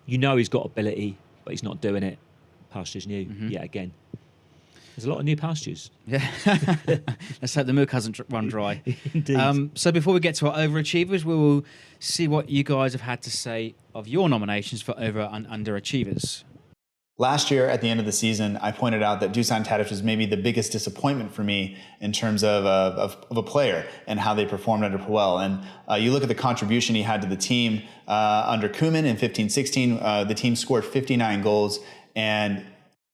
You know he's got ability, but he's not doing it. Pastures new, yet again. There's a lot of new pastures. Yeah. Let's hope the milk hasn't run dry. Indeed. So before we get to our overachievers, we will see what you guys have had to say of your nominations for over and underachievers. Last year, at the end of the season, I pointed out that Dusan Tadic was maybe the biggest disappointment for me in terms of a player and how they performed under Puel. And you look at the contribution he had to the team under Koeman in 15-16, the team scored 59 goals, and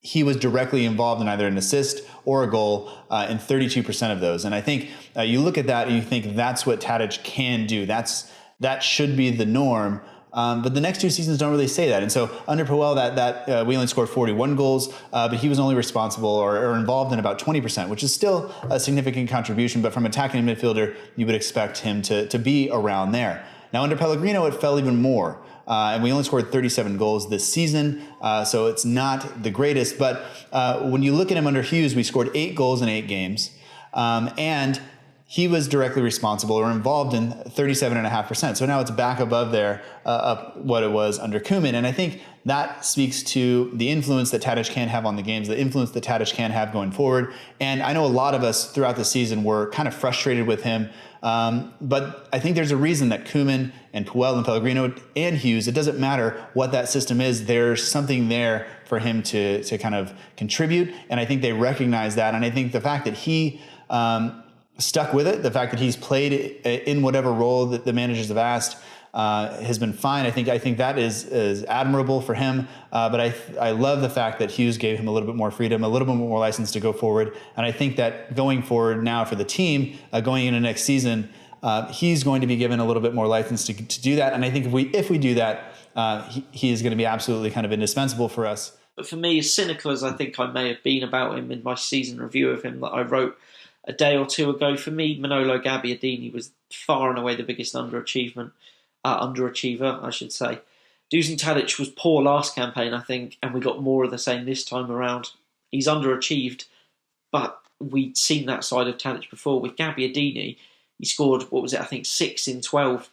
he was directly involved in either an assist or a goal in 32% of those. And I think you look at that and you think that's what Tadic can do. That should be the norm. But the next 2 seasons don't really say that. And so under Puel, we only scored 41 goals, but he was only responsible or involved in about 20%, which is still a significant contribution. But from attacking midfielder, you would expect him to be around there. Now under Pellegrino, it fell even more. And we only scored 37 goals this season, so it's not the greatest. But when you look at him under Hughes, we scored 8 goals in 8 games. And he was directly responsible or involved in 37.5%. So now it's back above there, what it was under Koeman. And I think that speaks to the influence that Tadic can have on the games, the influence that Tadic can have going forward. And I know a lot of us throughout the season were kind of frustrated with him. But I think there's a reason that Koeman and Puel and Pellegrino and Hughes, it doesn't matter what that system is, there's something there for him to kind of contribute. And I think they recognize that. And I think the fact that he stuck with it, the fact that he's played in whatever role that the managers have asked, has been fine. I think that is admirable for him. But I love the fact that Hughes gave him a little bit more freedom, a little bit more license to go forward. And I think that going forward now for the team, going into next season, he's going to be given a little bit more license to do that. And I think if we do that, he is going to be absolutely kind of indispensable for us. But for me, as cynical as I think I may have been about him in my season review of him that I wrote a day or two ago, for me, Manolo Gabbiadini was far and away the biggest underachiever, I should say. Dusan Tadic was poor last campaign, I think, and we got more of the same this time around. He's underachieved, but we'd seen that side of Tadic before. With Gabbiadini, he scored, 6 in 12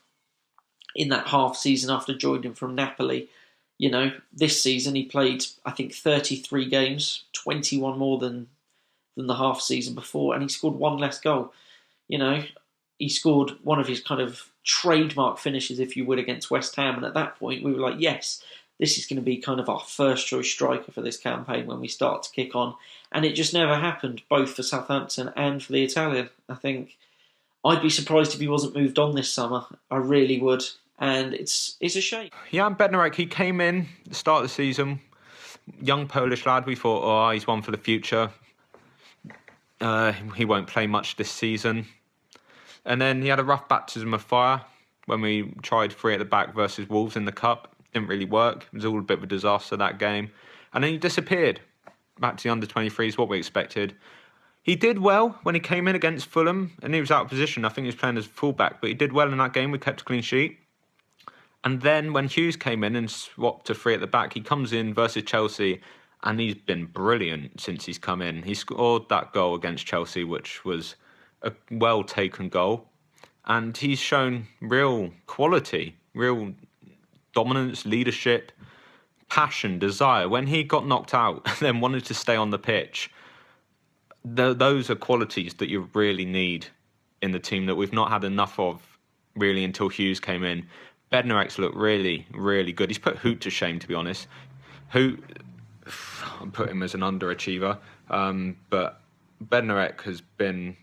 in that half season after joining from Napoli. You know, this season he played, I think, 33 games, 21 more than the half season before, and he scored 1 less goal. You know, he scored one of his kind of trademark finishes, if you would, against West Ham, and at that point we were like, yes, this is going to be kind of our first choice striker for this campaign when we start to kick on. And it just never happened, both for Southampton and for the Italian. I think I'd be surprised if he wasn't moved on this summer. I really would. And it's a shame. Jan Bednarek, he came in at the start of the season, young Polish lad. We thought, he's one for the future. He won't play much this season. And then he had a rough baptism of fire when we tried 3 at the back versus Wolves in the Cup. Didn't really work. It was all a bit of a disaster, that game. And then he disappeared. Back to the under-23s, what we expected. He did well when he came in against Fulham, and he was out of position. I think he was playing as a fullback, but he did well in that game. We kept a clean sheet. And then when Hughes came in and swapped to 3 at the back, he comes in versus Chelsea, and he's been brilliant since he's come in. He scored that goal against Chelsea, which was a well-taken goal. And he's shown real quality, real dominance, leadership, passion, desire. When he got knocked out and then wanted to stay on the pitch, those are qualities that you really need in the team that we've not had enough of, really, until Hughes came in. Bednarek's looked really, really good. He's put Hoot to shame, to be honest. Hoot, I put him as an underachiever, but Bednarek has been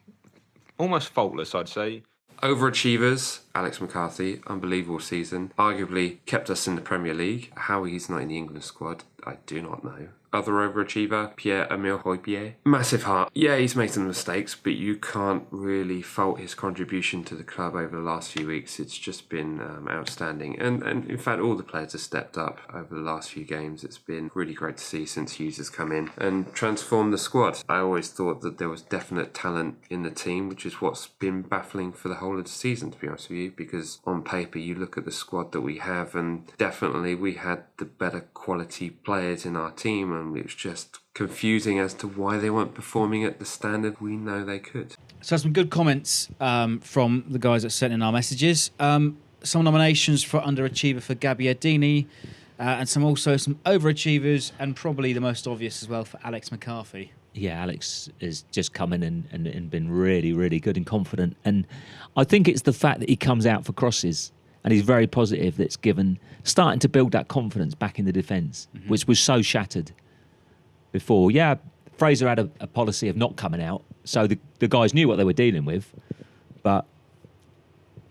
almost faultless, I'd say. Overachievers, Alex Mccarthy, unbelievable season. Arguably kept us in the Premier League. How he's not in the England squad, I do not know. Other overachiever, Pierre-Emile Højbjerg. Massive heart. Yeah, he's made some mistakes, but you can't really fault his contribution to the club over the last few weeks. It's just been outstanding. And in fact, all the players have stepped up over the last few games. It's been really great to see since Hughes has come in and transformed the squad. I always thought that there was definite talent in the team, which is what's been baffling for the whole of the season, to be honest with you, because on paper, you look at the squad that we have, and definitely we had the better quality players in our team, and it was just confusing as to why they weren't performing at the standard we know they could. So some good comments from the guys that sent in our messages. Some nominations for underachiever for Gabbiadini, and some overachievers, and probably the most obvious as well for Alex Mccarthy. Yeah, Alex has just come in and been really, really good and confident. And I think it's the fact that he comes out for crosses and he's very positive that's starting to build that confidence back in the defence, which was so shattered before. Yeah, Fraser had a policy of not coming out, so the guys knew what they were dealing with, but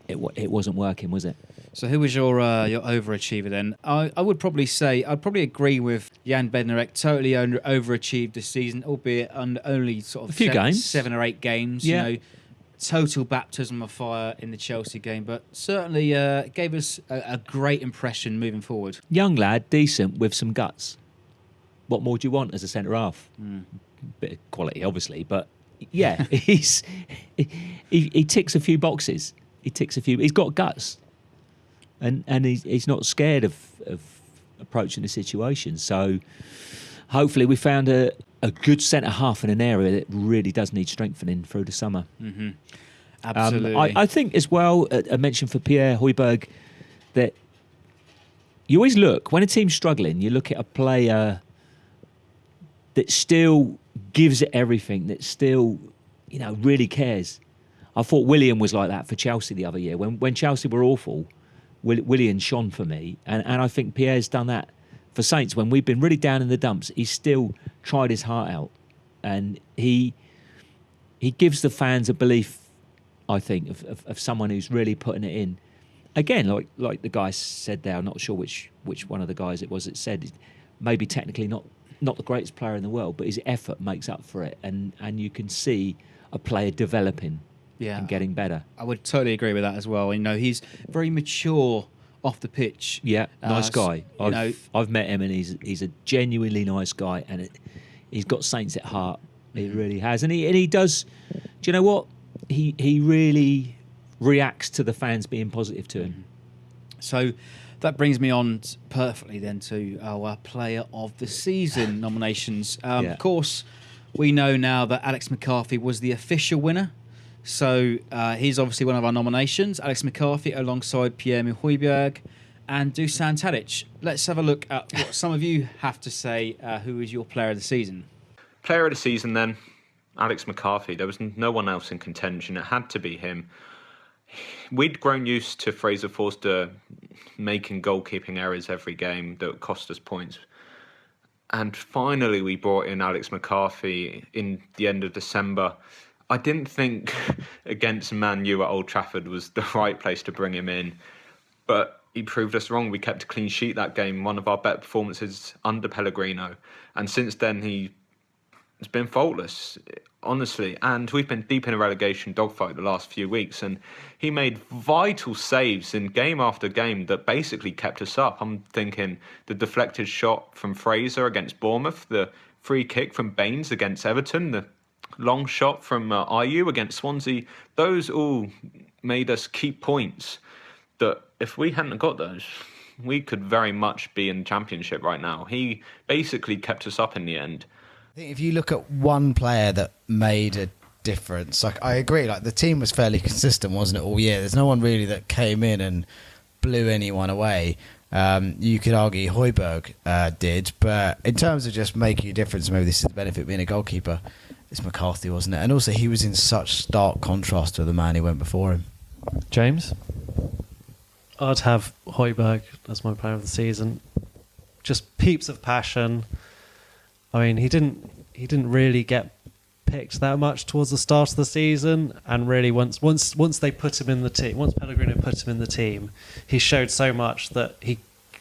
it wasn't working, was it? So who was your overachiever then? I would probably say, I'd probably agree with Jan Bednarek, totally overachieved this season, albeit on only sort of a few games. 7 or 8 games. Yeah. You know, total baptism of fire in the Chelsea game, but certainly gave us a great impression moving forward. Young lad, decent, with some guts. What more do you want as a centre-half? Bit of quality, obviously, but yeah, he ticks a few boxes. He's got guts. And he's not scared of approaching the situation. So hopefully we found a good centre-half in an area that really does need strengthening through the summer. Mm-hmm. Absolutely. I think as well, a mention for Pierre Højbjerg, that you always look, when a team's struggling, you look at a player that still gives it everything, that still, really cares. I thought Willian was like that for Chelsea the other year. When Chelsea were awful, Willian shone for me, and I think Pierre's done that for Saints. When we've been really down in the dumps, he's still tried his heart out, and he gives the fans a belief, I think, of someone who's really putting it in. Again, like the guy said there, I'm not sure which one of the guys it was that said, maybe technically not the greatest player in the world, but his effort makes up for it, and you can see a player developing. Yeah, and getting better. I would totally agree with that as well. He's very mature off the pitch. Yeah, nice guy. I've met him, and he's a genuinely nice guy, and he's got Saints at heart. He really has, and he does. Do you know what? He really reacts to the fans being positive to him. So that brings me on perfectly then to our Player of the Season nominations. Of course, we know now that Alex Mccarthy was the official winner. So he's obviously one of our nominations. Alex Mccarthy alongside Pierre-Emile Højbjerg and Dusan Tadic. Let's have a look at what some of you have to say. Who is your player of the season? Player of the season then, Alex Mccarthy. There was no one else in contention. It had to be him. We'd grown used to Fraser Forster making goalkeeping errors every game that cost us points. And finally we brought in Alex Mccarthy in the end of December. I didn't think against Man U at Old Trafford was the right place to bring him in, but he proved us wrong. We kept a clean sheet that game, one of our better performances under Pellegrino, and since then he's been faultless, honestly. And we've been deep in a relegation dogfight the last few weeks, and he made vital saves in game after game that basically kept us up. I'm thinking the deflected shot from Fraser against Bournemouth, the free kick from Baines against Everton, the long shot from Ayew against Swansea. Those all made us keep points that if we hadn't got those, we could very much be in the Championship right now. He basically kept us up in the end. I think if you look at one player that made difference. Like, I agree, like the team was fairly consistent, wasn't it, all year? There's no one really that came in and blew anyone away. You could argue Højbjerg did, but in terms of just making a difference, maybe this is the benefit of being a goalkeeper, it's Mccarthy, wasn't it? And also he was in such stark contrast to the man who went before him. James? I'd have Højbjerg as my player of the season. Just peeps of passion. I mean, he didn't really get picked that much towards the start of the season, and really once they put him in the team, once Pellegrino put him in the team, he showed so much that it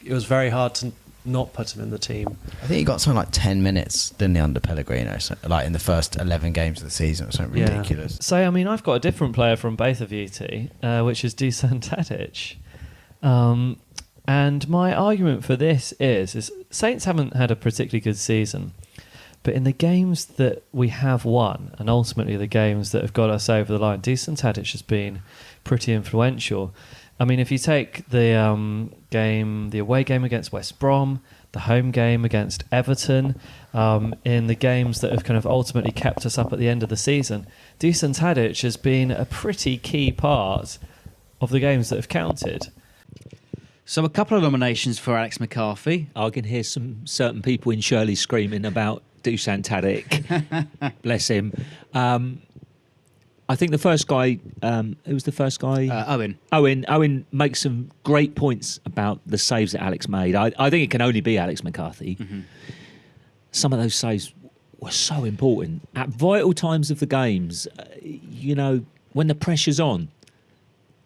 was very hard to not put him in the team. I think he got something like 10 minutes, didn't he, under Pellegrino? So, like in the first 11 games of the season, it was something ridiculous. So, I mean, I've got a different player from both of you two, which is Dusan Tadic. And my argument for this is Saints haven't had a particularly good season, but in the games that we have won, and ultimately the games that have got us over the line, Dusan Tadic has been pretty influential. I mean, if you take the away game against West Brom, the home game against Everton, in the games that have kind of ultimately kept us up at the end of the season, Dusan Tadic has been a pretty key part of the games that have counted. So a couple of nominations for Alex Mccarthy. I can hear some certain people in Shirley screaming about Dusan Tadic. Bless him. I think the first guy, who was the first guy? Owen. Owen makes some great points about the saves that Alex made. I think it can only be Alex Mccarthy. Mm-hmm. Some of those saves were so important. At vital times of the games, when the pressure's on,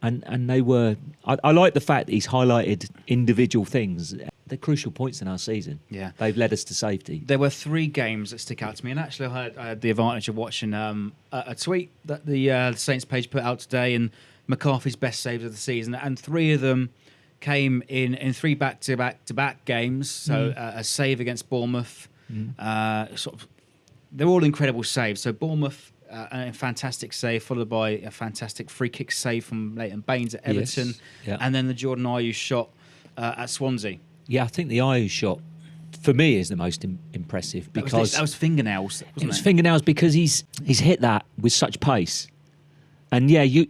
and they were... I like the fact that he's highlighted individual things. They're crucial points in our season. Yeah. They've led us to safety. There were 3 games that stick out to me, and actually I had the advantage of watching a tweet that the Saints page put out today, and McCarthy's best saves of the season, and 3 of them came in 3 back-to-back games. So a save against Bournemouth, they're all incredible saves. So Bournemouth, a fantastic save, followed by a fantastic free kick save from Leighton Baines at Everton, and then the Jordan Ayew shot at Swansea. Yeah, I think the Ayew shot, for me, is the most impressive because that was fingernails. Wasn't it was fingernails because he's hit that with such pace, and a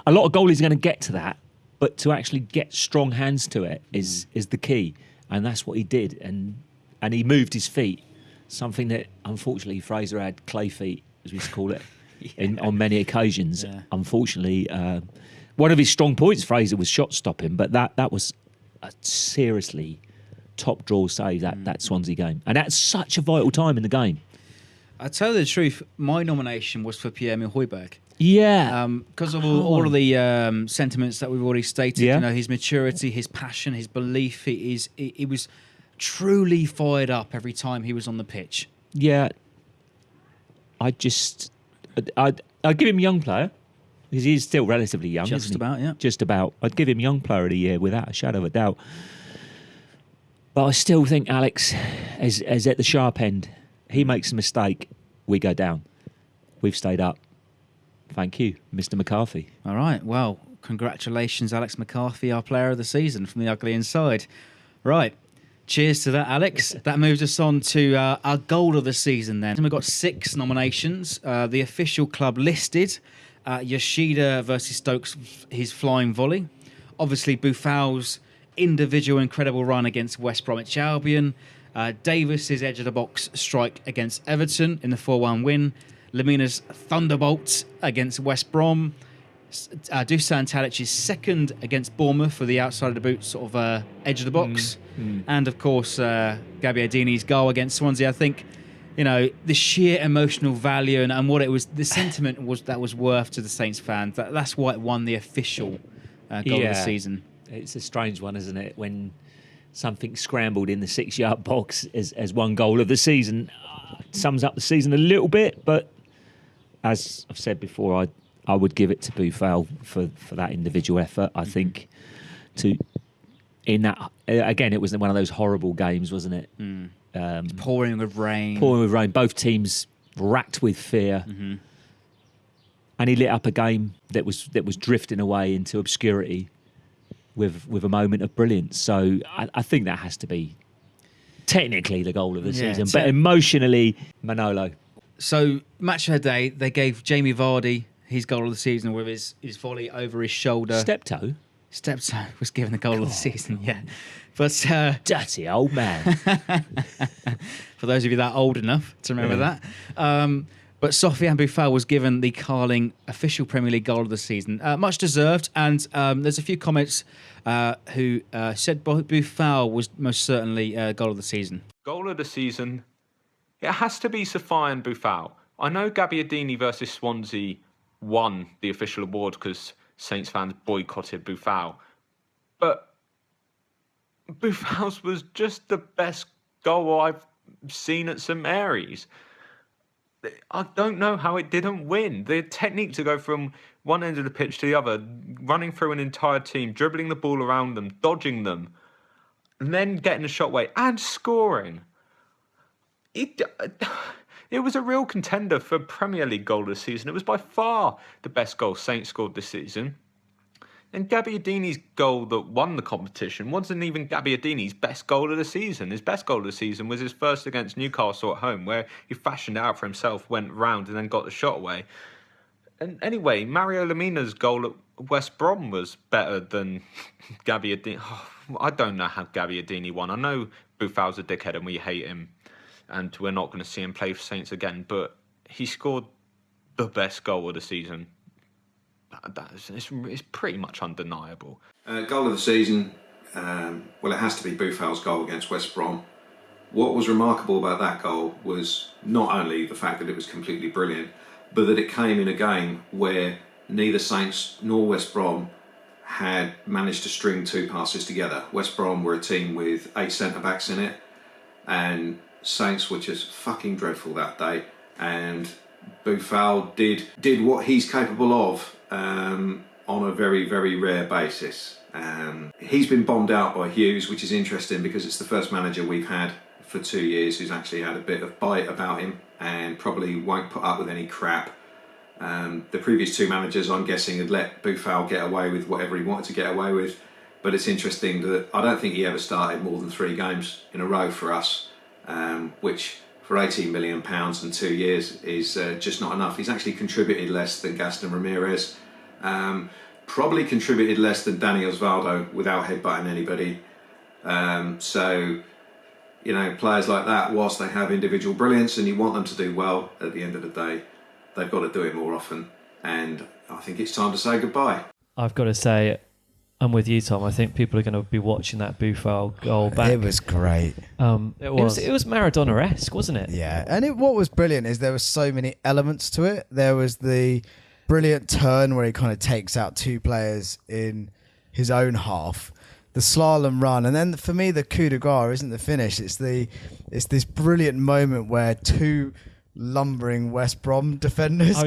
lot of goalies are going to get to that, but to actually get strong hands to it is the key, and that's what he did, and he moved his feet, something that unfortunately Fraser had clay feet, as we used to call it, on many occasions. Yeah. Unfortunately, one of his strong points, Fraser, was shot stopping, but that was a seriously top draw save, that Swansea game. And that's such a vital time in the game. I tell you the truth, my nomination was for Pierre-Emile Højbjerg. Yeah. Because of all of the sentiments that we've already stated, his maturity, his passion, his belief, he was truly fired up every time he was on the pitch. Yeah. I'd give him young player, because he's still relatively young, isn't he? Just about. I'd give him young player of the year without a shadow of a doubt. But I still think Alex is at the sharp end. He makes a mistake, we go down. We've stayed up. Thank you, Mr. Mccarthy. All right. Well, congratulations, Alex Mccarthy, our player of the season from the ugly inside. Right. Cheers to that, Alex. That moves us on to our goal of the season then. And we've got 6 nominations. The official club listed, Yoshida versus Stokes, his flying volley. Obviously, Boufal's individual incredible run against West Bromwich Albion. Davis's edge-of-the-box strike against Everton in the 4-1 win. Lemina's thunderbolt against West Brom. Dusan Tadic's second against Bournemouth for the outside of the boot, sort of edge of the box. And of course, Gabbiadini's goal against Swansea. I think, the sheer emotional value and what it was, the sentiment was worth to the Saints fans. That's why it won the official goal of the season. It's a strange one, isn't it? When something scrambled in the 6-yard box as one goal of the season sums up the season a little bit, but as I've said before, I would give it to Boufal for that individual effort. I think in that, again, it was one of those horrible games, wasn't it? Pouring with rain. Both teams racked with fear. Mm-hmm. And he lit up a game that was drifting away into obscurity with a moment of brilliance. So I think that has to be technically the goal of the season. But emotionally, Manolo. So match of the day, they gave Jamie Vardy his goal of the season with his volley over his shoulder. Steptoe Was given the goal of the season, yeah. But dirty old man. for those of you that old enough to remember that. But Sofiane Boufal was given the Carling official Premier League goal of the season. Much deserved, and there's a few comments who said Boufal was most certainly goal of the season. Goal of the season, it has to be Sofiane Boufal. I know Gabbiadini versus Swansea won the official award because Saints fans boycotted Boufal. But Boufal's was just the best goal I've seen at St Mary's. I don't know how it didn't win. The technique to go from one end of the pitch to the other, running through an entire team, dribbling the ball around them, dodging them, and then getting a shot away and scoring. It was a real contender for Premier League goal of the season. It was by far the best goal Saints scored this season. And Gabbiadini's goal that won the competition wasn't even Gabbiadini's best goal of the season. His best goal of the season was his first against Newcastle at home, where he fashioned it out for himself, went round and then got the shot away. And anyway, Mario Lemina's goal at West Brom was better than Gabbiadini. Oh, I don't know how Gabbiadini won. I know Boufal's a dickhead and we hate him, and we're not going to see him play for Saints again, but he scored the best goal of the season. It's pretty much undeniable. Goal of the season, well, it has to be Boufal's goal against West Brom. What was remarkable about that goal was not only the fact that it was completely brilliant, but that it came in a game where neither Saints nor West Brom had managed to string two passes together. West Brom were a team with 8 centre-backs in it, and Saints were just fucking dreadful that day. And Boufal did what he's capable of on a very, very rare basis. He's been bombed out by Hughes, which is interesting because it's the first manager we've had for 2 years who's actually had a bit of bite about him and probably won't put up with any crap. The previous 2 managers, I'm guessing, had let Boufal get away with whatever he wanted to get away with. But it's interesting that I don't think he ever started more than 3 games in a row for us, which for £18 million in 2 years is just not enough. He's actually contributed less than Gaston Ramirez, probably contributed less than Danny Osvaldo without headbutting anybody. So, you know, players like that, whilst they have individual brilliance and you want them to do well, at the end of the day, they've got to do it more often. And I think it's time to say goodbye. I've got to say, I'm with you, Tom. I think people are going to be watching that Boufal goal back. It was great. It was Maradona-esque, wasn't it? Yeah, and what was brilliant is there were so many elements to it. There was the brilliant turn where he kind of takes out 2 players in his own half, the slalom run, and then for me the coup de grace isn't the finish. It's this brilliant moment where 2 lumbering West Brom defenders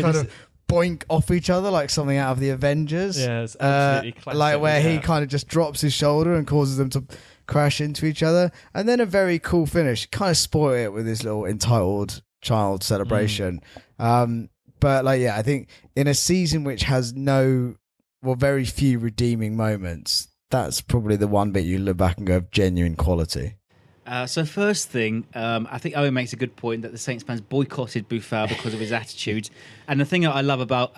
boink off each other like something out of the Avengers. Yeah, it's absolutely classic. Like where he kind of just drops his shoulder and causes them to crash into each other. And then a very cool finish. Kind of spoil it with his little entitled child celebration. But I think in a season which has very few redeeming moments, that's probably the one bit you look back and go, genuine quality. So first thing, I think Owen makes a good point that the Saints fans boycotted Boufal because of his attitude. And the thing that I love about...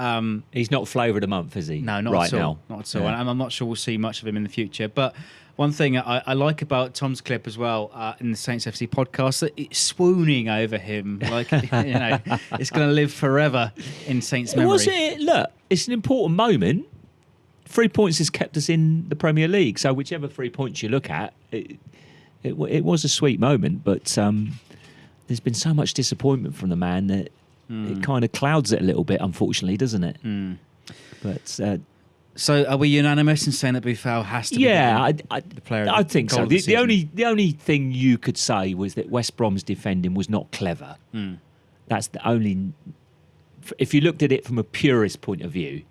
he's not flavour of the month, is he? No, not right at all. Now. Not at all. Yeah. And I'm not sure we'll see much of him in the future. But one thing I like about Tom's clip as well in the Saints FC podcast, that it's swooning over him. Like, it's going to live forever in Saints memory. Look, it's an important moment. 3 points has kept us in the Premier League. So whichever 3 points you look at... It was a sweet moment, but there's been so much disappointment from the man that it kind of clouds it a little bit, unfortunately, doesn't it? But so are we unanimous in saying that Boufal has to be the player? I think so. The only thing you could say was that West Brom's defending was not clever. That's the only... If you looked at it from a purist point of view,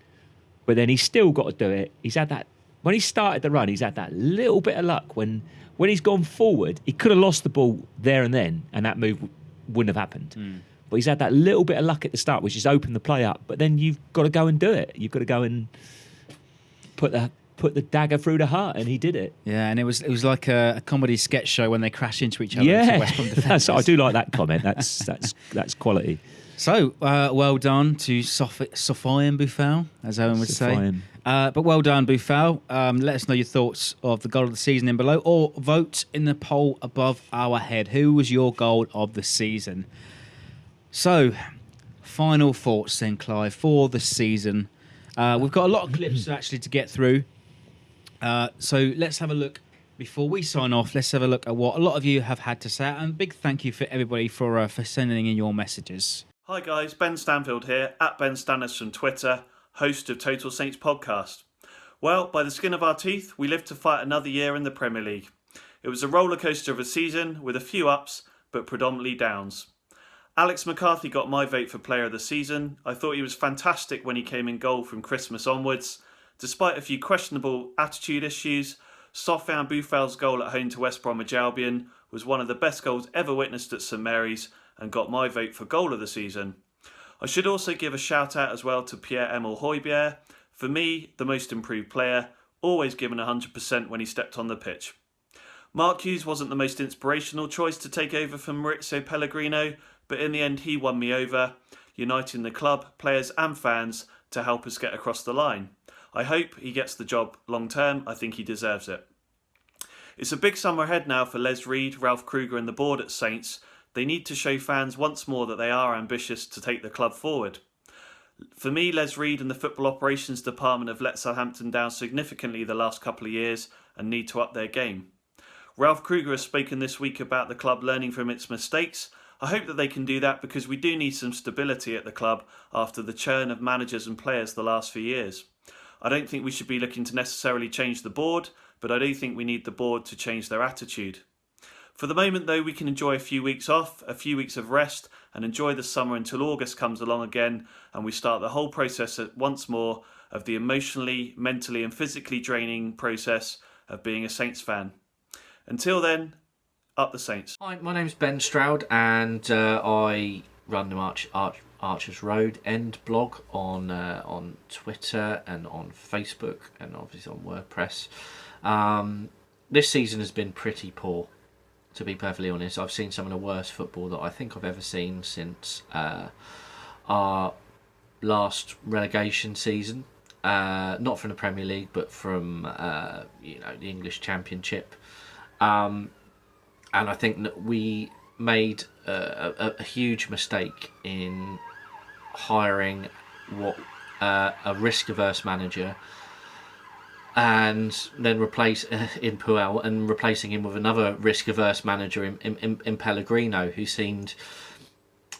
but then he's still got to do it. He's had that... When he started the run, he's had that little bit of luck when he's gone forward, he could have lost the ball there and then, and that move wouldn't have happened. But he's had that little bit of luck at the start, which has opened the play up. But then you've got to go and do it. You've got to go and put the dagger through the heart, and he did it. Yeah, and it was like a comedy sketch show when they crash into each other. Yeah, West Brom defenders. I do like that comment. That's quality. So, well done to Sofiane Boufal, as Owen would say. But well done, Boufal. Let us know your thoughts of the goal of the season in below, or vote in the poll above our head. Who was your goal of the season? So, final thoughts then, Clive, for the season. We've got a lot of clips actually to get through. So let's have a look. Before we sign off, let's have a look at what a lot of you have had to say. And big thank you for everybody for sending in your messages. Hi guys, Ben Stanfield here, at Ben Stannis from Twitter, host of Total Saints podcast. Well, by the skin of our teeth, we lived to fight another year in the Premier League. It was a roller coaster of a season with a few ups, but predominantly downs. Alex Mccarthy got my vote for player of the season. I thought he was fantastic when he came in goal from Christmas onwards. Despite a few questionable attitude issues, Sofiane Boufal's goal at home to West Bromwich Albion was one of the best goals ever witnessed at St Mary's and got my vote for goal of the season. I should also give a shout out as well to Pierre-Emile Højbjerg. For me, the most improved player, always given 100% when he stepped on the pitch. Mark Hughes wasn't the most inspirational choice to take over from Mauricio Pellegrino, but in the end he won me over, uniting the club, players and fans to help us get across the line. I hope he gets the job long term. I think he deserves it. It's a big summer ahead now for Les Reed, Ralph Kruger and the board at Saints. They need to show fans once more that they are ambitious to take the club forward. For me, Les Reed and the Football Operations Department have let Southampton down significantly the last couple of years and need to up their game. Ralph Kruger has spoken this week about the club learning from its mistakes. I hope that they can do that because we do need some stability at the club after the churn of managers and players the last few years. I don't think we should be looking to necessarily change the board, but I do think we need the board to change their attitude. For the moment though, we can enjoy a few weeks off, a few weeks of rest, and enjoy the summer until August comes along again and we start the whole process once more of the emotionally, mentally and physically draining process of being a Saints fan. Until then, up the Saints. Hi, my name's Ben Stroud and I run the Archers Road End blog on Twitter and on Facebook and obviously on WordPress. This season has been pretty poor, to be perfectly honest. I've seen some of the worst football that I think I've ever seen since our last relegation season. Not from the Premier League, but from the English Championship. And I think that we made a huge mistake in hiring a risk-averse manager and then in Puel and replacing him with another risk-averse manager in Pellegrino, who seemed,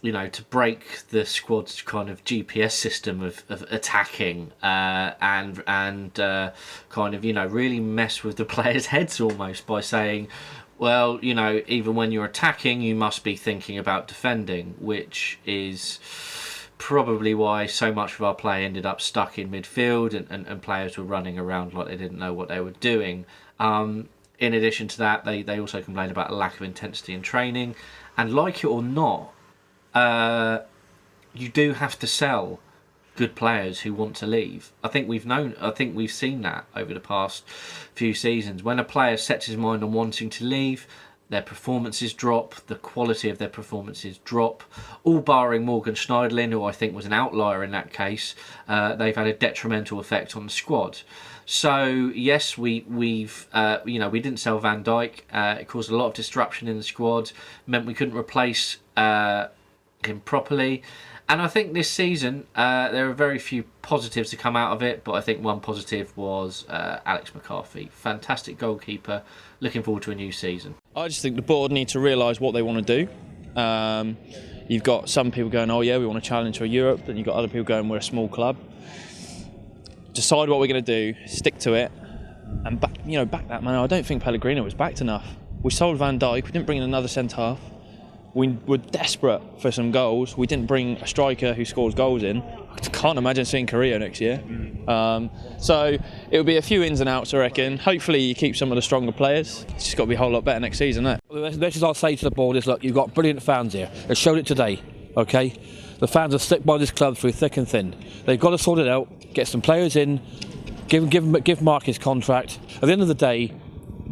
to break the squad's kind of GPS system of attacking and kind of, really mess with the players' heads almost by saying, well, even when you're attacking, you must be thinking about defending, which is probably why so much of our play ended up stuck in midfield and players were running around like they didn't know what they were doing. In addition to that, they also complained about a lack of intensity in training. And like it or not, you do have to sell good players who want to leave. I think we've seen that over the past few seasons. When a player sets his mind on wanting to leave, their performances drop, the quality of their performances drop. All barring Morgan Schneiderlin, who I think was an outlier in that case, they've had a detrimental effect on the squad. So yes, we didn't sell Van Dijk. It caused a lot of disruption in the squad, meant we couldn't replace him properly. And I think this season there are very few positives to come out of it, but I think one positive was Alex Mccarthy. Fantastic goalkeeper. Looking forward to a new season. I just think the board need to realise what they want to do. You've got some people going, oh yeah, we want to challenge for Europe, and you've got other people going, we're a small club. Decide what we're going to do, stick to it, and back that man. I don't think Pellegrino was backed enough. We sold Van Dijk, we didn't bring in another centre-half. We were desperate for some goals. We didn't bring a striker who scores goals in. I can't imagine seeing Carrillo next year. So it will be a few ins and outs, I reckon. Hopefully you keep some of the stronger players. It's just got to be a whole lot better next season, isn't it? The message I'll say to the board is, look, you've got brilliant fans here. They showed it today, okay? The fans have stuck by this club through thick and thin. They've got to sort it out, get some players in, give Mark his contract. At the end of the day,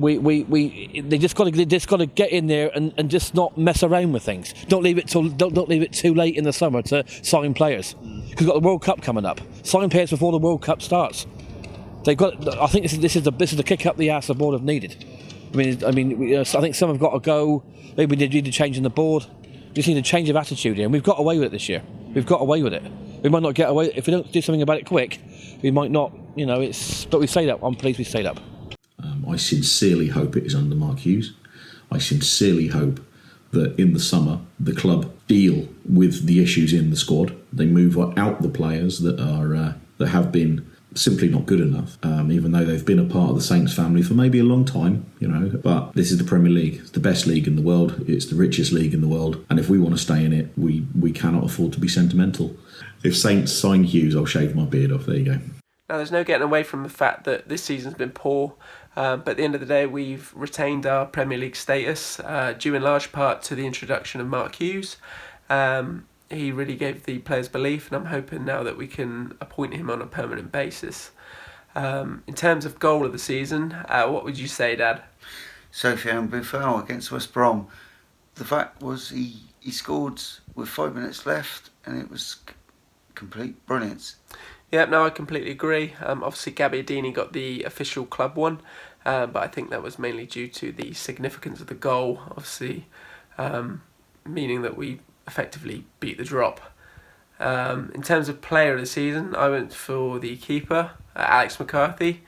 they just got to get in there and just not mess around with things. Don't leave it too late in the summer to sign players, because we've got the World Cup coming up. Sign players before the World Cup starts. They've got. I think this is the kick up the arse the board have needed. I think some have got to go. Maybe they need a change in the board. We just need a change of attitude here, and we've got away with it this year. We've got away with it. We might not get away if we don't do something about it quick. We might not. But we stayed up. I'm pleased we stayed up. I sincerely hope it is under Mark Hughes. I sincerely hope that in the summer the club deal with the issues in the squad. They move out the players that are that have been simply not good enough, even though they've been a part of the Saints family for maybe a long time, But this is the Premier League. It's the best league in the world. It's the richest league in the world. And if we want to stay in it, we cannot afford to be sentimental. If Saints sign Hughes, I'll shave my beard off. There you go. Now, there's no getting away from the fact that this season's been poor, but at the end of the day, we've retained our Premier League status, due in large part to the introduction of Mark Hughes. He really gave the players belief, and I'm hoping now that we can appoint him on a permanent basis. In terms of goal of the season, what would you say, Dad? Sofiane Boufal against West Brom. The fact was he scored with 5 minutes left, and it was complete brilliance. Yeah, no, I completely agree. Obviously, Gabbiadini got the official club one, but I think that was mainly due to the significance of the goal, obviously, meaning that we effectively beat the drop. In terms of player of the season, I went for the keeper, Alex Mccarthy.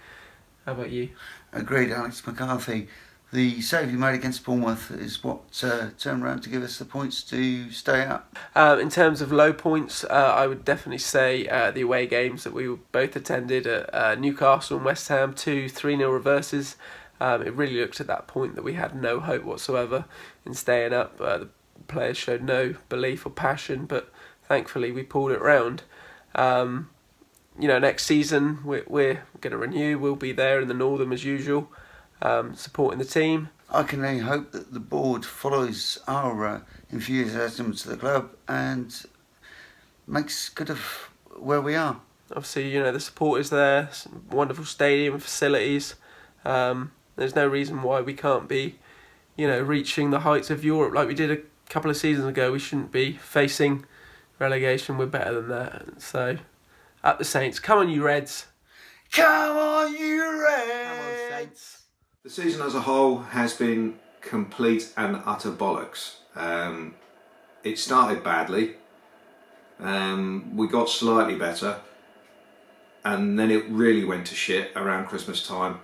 How about you? Agreed, Alex Mccarthy. The save he made against Bournemouth is what turned around to give us the points to stay up. In terms of low points, I would definitely say the away games that we both attended at Newcastle and West Ham, 2 3-0 reverses. It really looked at that point that we had no hope whatsoever in staying up. The players showed no belief or passion, but thankfully we pulled it round. Next season we're going to renew. We'll be there in the Northern as usual, supporting the team. I can only hope that the board follows our enthusiasm to the club and makes good of where we are. Obviously, the support is there, some wonderful stadium facilities. There's no reason why we can't be, reaching the heights of Europe like we did a couple of seasons ago. We shouldn't be facing relegation. We're better than that. So, up the Saints. Come on, you Reds. Come on, you Reds. Come on, Saints. The season as a whole has been complete and utter bollocks. It started badly. We got slightly better. And then it really went to shit around Christmas time.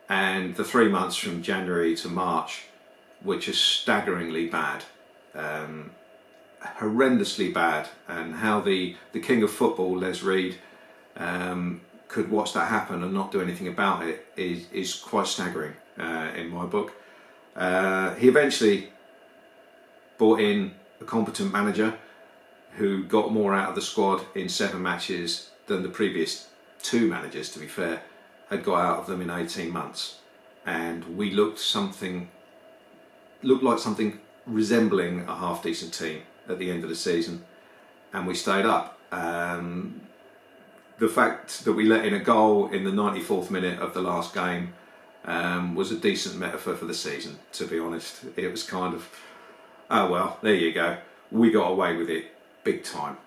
And the 3 months from January to March, which is staggeringly bad. Horrendously bad. And how the king of football, Les Reed, could watch that happen and not do anything about it is quite staggering in my book. He eventually brought in a competent manager who got more out of the squad in 7 matches than the previous 2 managers, to be fair, had got out of them in 18 months. And we looked like something resembling a half-decent team at the end of the season, and we stayed up. The fact that we let in a goal in the 94th minute of the last game was a decent metaphor for the season, to be honest. It was kind of, oh well, there you go. We got away with it big time.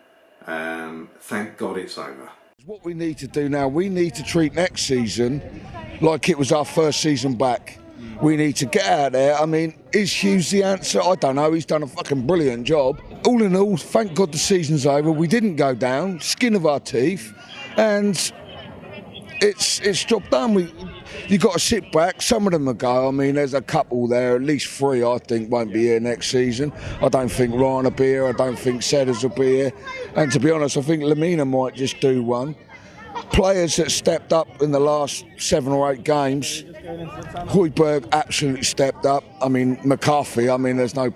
Thank God it's over. What we need to do now, we need to treat next season like it was our first season back. We need to get out there. I mean, is Hughes the answer? I don't know. He's done a fucking brilliant job. All in all, thank God the season's over. We didn't go down, skin of our teeth, and it's job done. You got to sit back. Some of them will go. I mean, there's a couple there, at least 3 I think won't be here next season. I don't think Ryan will be here. I don't think Sedders will be here. And to be honest, I think Lamina might just do one. Players that stepped up in the last 7 or 8 games, Højbjerg absolutely stepped up. I mean, Mcafee,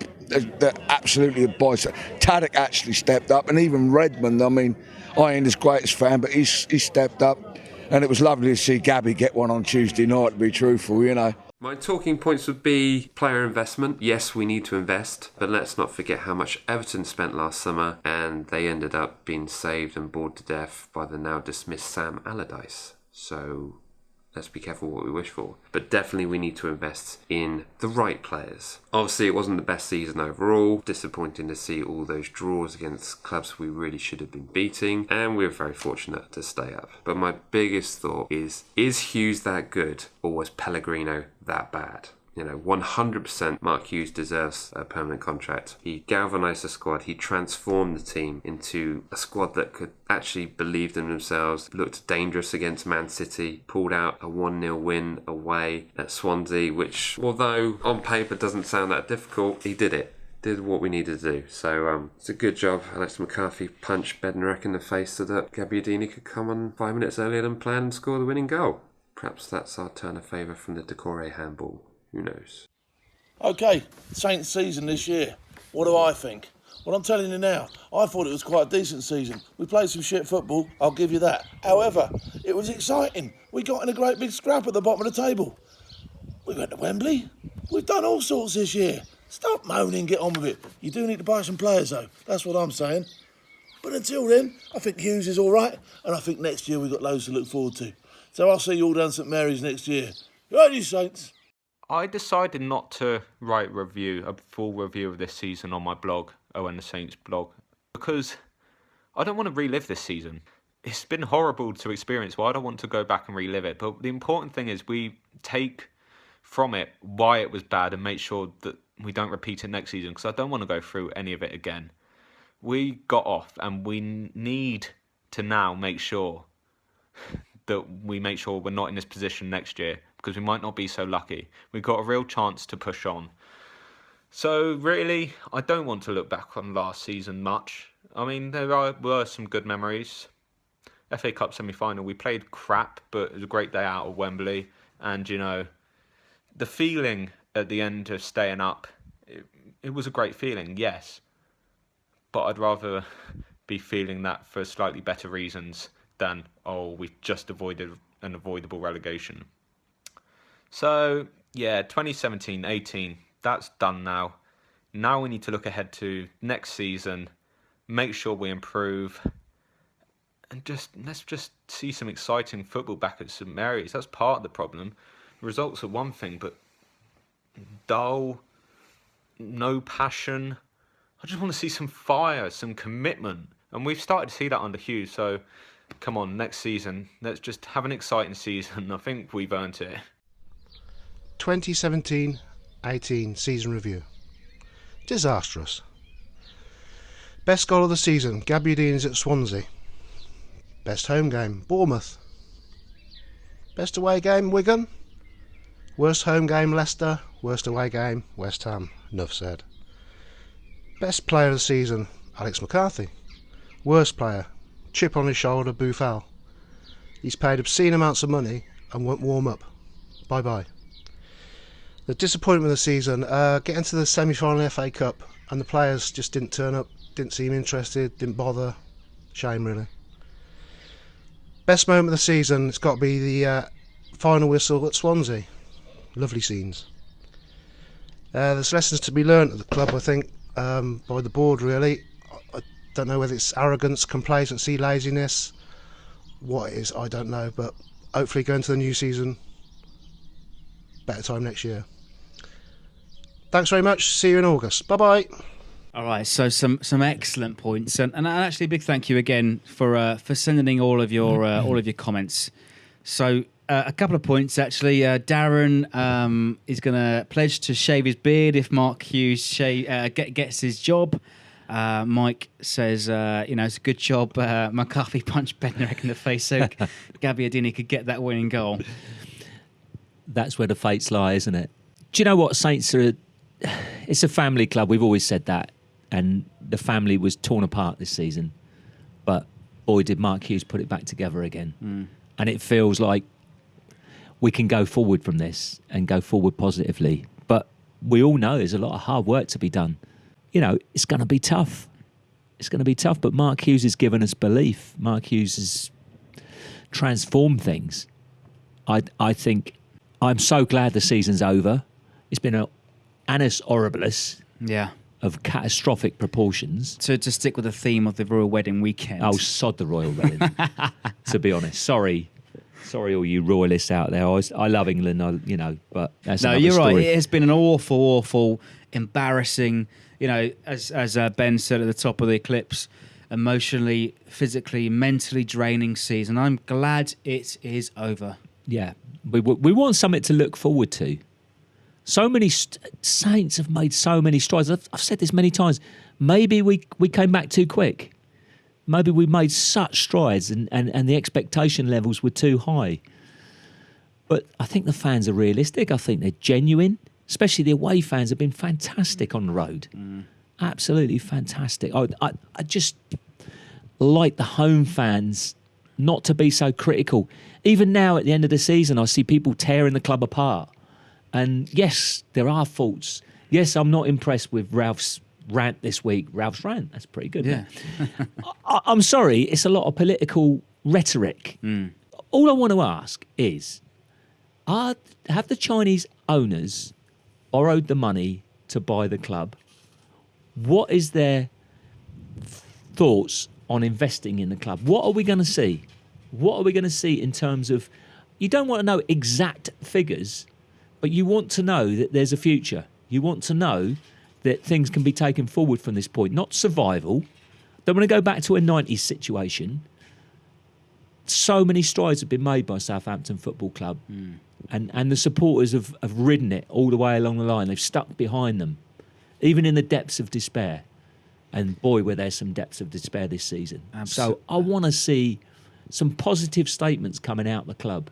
they're absolutely a boy. Tadic actually stepped up, and even Redmond, I ain't his greatest fan, but he stepped up. And it was lovely to see Gabby get one on Tuesday night, to be truthful, My talking points would be player investment. Yes, we need to invest, but let's not forget how much Everton spent last summer, and they ended up being saved and bored to death by the now dismissed Sam Allardyce. So let's be careful what we wish for. But definitely we need to invest in the right players. Obviously it wasn't the best season overall. Disappointing to see all those draws against clubs we really should have been beating, and we were very fortunate to stay up. But my biggest thought is Hughes that good, or was Pellegrino that bad? 100% Mark Hughes deserves a permanent contract. He galvanised the squad. He transformed the team into a squad that could actually believe in themselves, looked dangerous against Man City, pulled out a 1-0 win away at Swansea, which, although on paper doesn't sound that difficult, he did it. Did what we needed to do. So it's a good job. Alex Mccarthy punched Bednarek in the face so that Gabbiadini could come on 5 minutes earlier than planned and score the winning goal. Perhaps that's our turn of favour from the Decore handball. Who knows? Okay, Saints season this year. What do I think? Well, I'm telling you now, I thought it was quite a decent season. We played some shit football, I'll give you that. However, it was exciting. We got in a great big scrap at the bottom of the table. We went to Wembley. We've done all sorts this year. Stop moaning, get on with it. You do need to buy some players, though. That's what I'm saying. But until then, I think Hughes is all right, and I think next year we've got loads to look forward to. So I'll see you all down St Mary's next year. Right, you Saints. I decided not to write a full review of this season on my blog, Owen the Saints blog, because I don't want to relive this season. It's been horrible to experience, well, I don't want to go back and relive it. But the important thing is we take from it why it was bad and make sure that we don't repeat it next season, because I don't want to go through any of it again. We got off, and we need to now make sure that we make sure we're not in this position next year, because we might not be so lucky. We've got a real chance to push on. So really, I don't want to look back on last season much. I mean, there were some good memories. FA Cup semi-final, we played crap, but it was a great day out of Wembley. And, the feeling at the end of staying up, it was a great feeling, yes. But I'd rather be feeling that for slightly better reasons than, we've just avoided an avoidable relegation. So, 2017-18, that's done now. Now we need to look ahead to next season, make sure we improve, and let's just see some exciting football back at St Mary's. That's part of the problem. Results are one thing, but dull, no passion. I just want to see some fire, some commitment. And we've started to see that under Hughes, so come on, next season, let's just have an exciting season. I think we've earned it. 2017-18 season review. Disastrous. Best goal of the season, Gabbiadini's at Swansea. Best home game, Bournemouth. Best away game, Wigan. Worst home game, Leicester. Worst away game, West Ham. Enough said. Best player of the season, Alex Mccarthy. Worst player, chip on his shoulder, Boufal. He's paid obscene amounts of money and won't warm up. Bye bye. The disappointment of the season, getting to the semi-final FA Cup and the players just didn't turn up, didn't seem interested, didn't bother. Shame, really. Best moment of the season, it's got to be the final whistle at Swansea. Lovely scenes. There's lessons to be learnt at the club, I think, by the board, really. I don't know whether it's arrogance, complacency, laziness. What it is, I don't know, but hopefully going to the new season, better time next year. Thanks very much. See you in August. Bye-bye. All right, so some excellent points, and actually a big thank you again for sending in all of your comments. So a couple of points actually. Darren is going to pledge to shave his beard if Mark Hughes gets his job. Mike says, it's a good job. Mcafee punched Bednarek in the face so Gabbiadini could get that winning goal. That's where the fates lie, isn't it? Do you know what? Saints are it's a family club. We've always said that. And the family was torn apart this season. But boy, did Mark Hughes put it back together again. Mm. And it feels like we can go forward from this and go forward positively. But we all know there's a lot of hard work to be done. It's going to be tough. It's going to be tough. But Mark Hughes has given us belief. Mark Hughes has transformed things. I think I'm so glad the season's over. It's been an annus horribilis. Yeah. Of catastrophic proportions. To stick with the theme of the royal wedding weekend. Oh, sod the royal wedding. To be honest, sorry. Sorry, all you royalists out there. I love England, but that's no, another you're story. right. It has been an awful, embarrassing. As Ben said at the top of the Eclipse, emotionally, physically, mentally draining season. I'm glad it is over. Yeah, we want something to look forward to. So many Saints have made so many strides. I've said this many times. Maybe we came back too quick. Maybe we made such strides and the expectation levels were too high. But I think the fans are realistic. I think they're genuine. Especially the away fans have been fantastic on the road. Absolutely fantastic. I just like the home fans not to be so critical. Even now at the end of the season, I see people tearing the club apart. And yes, there are faults. Yes, I'm not impressed with Ralph's rant this week. Ralph's rant, that's pretty good. Yeah. I'm sorry, it's a lot of political rhetoric. All I want to ask is, have the Chinese owners borrowed the money to buy the club? What is their thoughts on investing in the club? What are we going to see? What are we going to see in terms of... You don't want to know exact figures, but you want to know that there's a future. You want to know that things can be taken forward from this point, not survival. Don't want to go back to a 90s situation. So many strides have been made by Southampton Football Club, and the supporters have ridden it all the way along the line. They've stuck behind them, even in the depths of despair. And boy, were there some depths of despair this season. So I want to see some positive statements coming out of the club.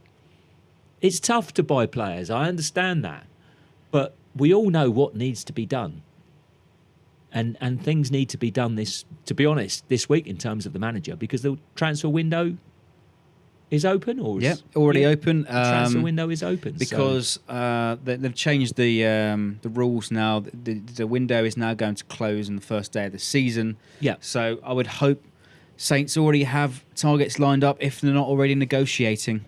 It's tough to buy players, I understand that. But we all know what needs to be done. And things need to be done to be honest, this week in terms of the manager, because the transfer window is open, or already open. The transfer window is open because they've changed the rules now. The window is now going to close on the first day of the season. Yeah. So I would hope Saints already have targets lined up if they're not already negotiating.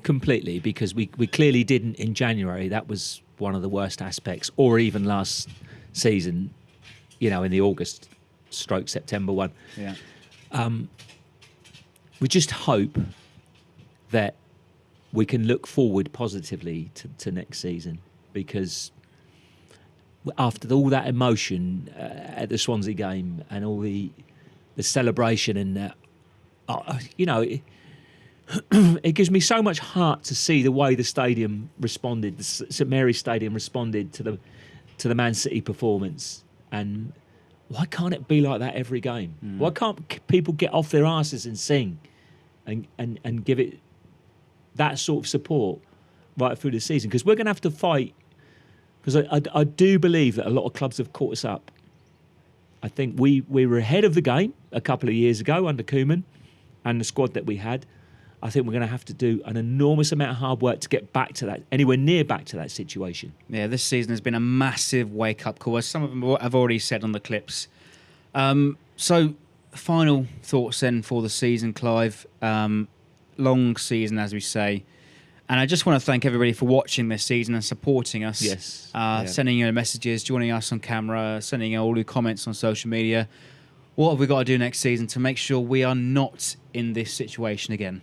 Completely, because we clearly didn't in January. That was one of the worst aspects, or even last season, in the August/September one. Yeah. We just hope that we can look forward positively to next season, because after all that emotion at the Swansea game and all the celebration and it gives me so much heart to see the way the stadium responded, the St Mary's Stadium responded to the Man City performance. And why can't it be like that every game? Why can't people get off their asses and sing and give it that sort of support right through the season? Because we're going to have to fight, because I do believe that a lot of clubs have caught us up. I think we were ahead of the game a couple of years ago under Koeman and the squad that we had. I think we're going to have to do an enormous amount of hard work to get back to that, anywhere near back to that situation. Yeah, this season has been a massive wake-up call, as some of them have already said on the clips. So, final thoughts then for the season, Clive. Long season, as we say. And I just want to thank everybody for watching this season and supporting us. Yes. Sending your messages, joining us on camera, sending all your comments on social media. What have we got to do next season to make sure we are not in this situation again?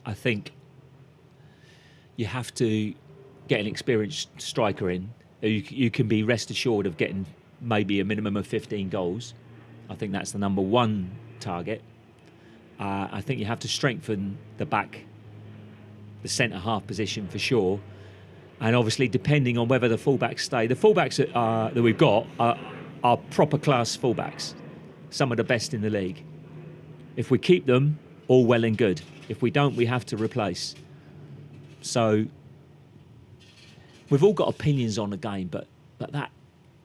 I think you have to get an experienced striker in. You can be rest assured of getting maybe a minimum of 15 goals. I think that's the number one target. I think you have to strengthen the the centre-half position for sure. And obviously, depending on whether the fullbacks stay. The fullbacks that we've got are proper class fullbacks. Some of the best in the league. If we keep them, all well and good. If we don't, we have to replace. So we've all got opinions on the game, but that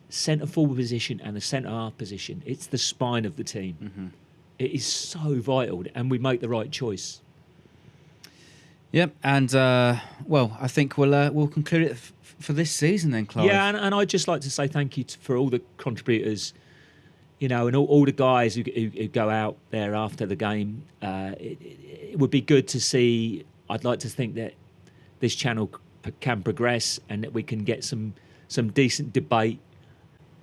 centre forward position and the centre half position, it's the spine of the team. Mm-hmm. It is so vital, and we make the right choice. Yep, and I think we'll conclude it for this season then, Clive. Yeah, and I'd just like to say thank you for all the contributors, and all the guys who go out there after the game. It would be good to see. I'd like to think that this channel can progress and that we can get some decent debate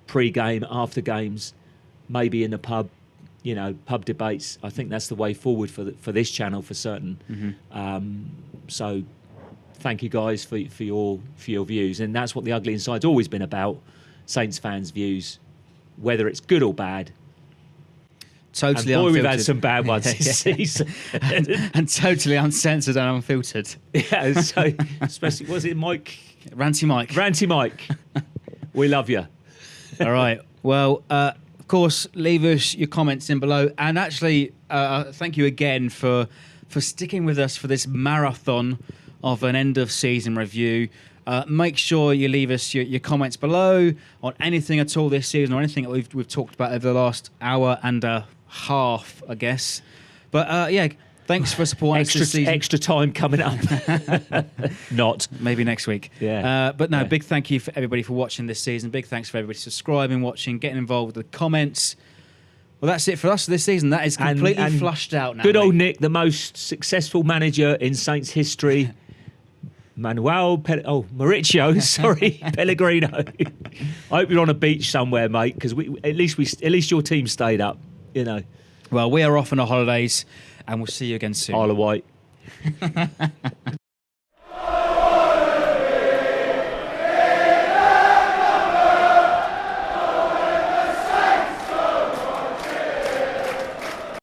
pre-game, after games, maybe in the pub, pub debates. I think that's the way forward for this channel for certain. So thank you guys for your views, and that's what the Ugly Inside's always been about. Saints fans' views, whether it's good or bad. Totally and boy, unfiltered. we've had some bad ones this season. and totally uncensored and unfiltered. Yeah, so especially, was it Mike? Ranty Mike. Ranty Mike. We love you. All right. Well, of course, leave us your comments in below. And actually, thank you again for sticking with us for this marathon of an end-of-season review. Make sure you leave us your comments below on anything at all this season or anything that we've talked about over the last hour and a half, I guess. But yeah, thanks for supporting us this season. Extra time coming up. Not. Maybe next week. Yeah. But no, Yeah. big thank you for everybody for watching this season. Big thanks for everybody subscribing, watching, getting involved with the comments. Well, that's it for us this season. That is completely And flushed out now. Good old mate. Nick, the most successful manager in Saints history. Mauricio, sorry, Pellegrino. I hope you're on a beach somewhere, mate, because at least your team stayed up, Well, we are off on our holidays, and we'll see you again soon. Isle of Wight.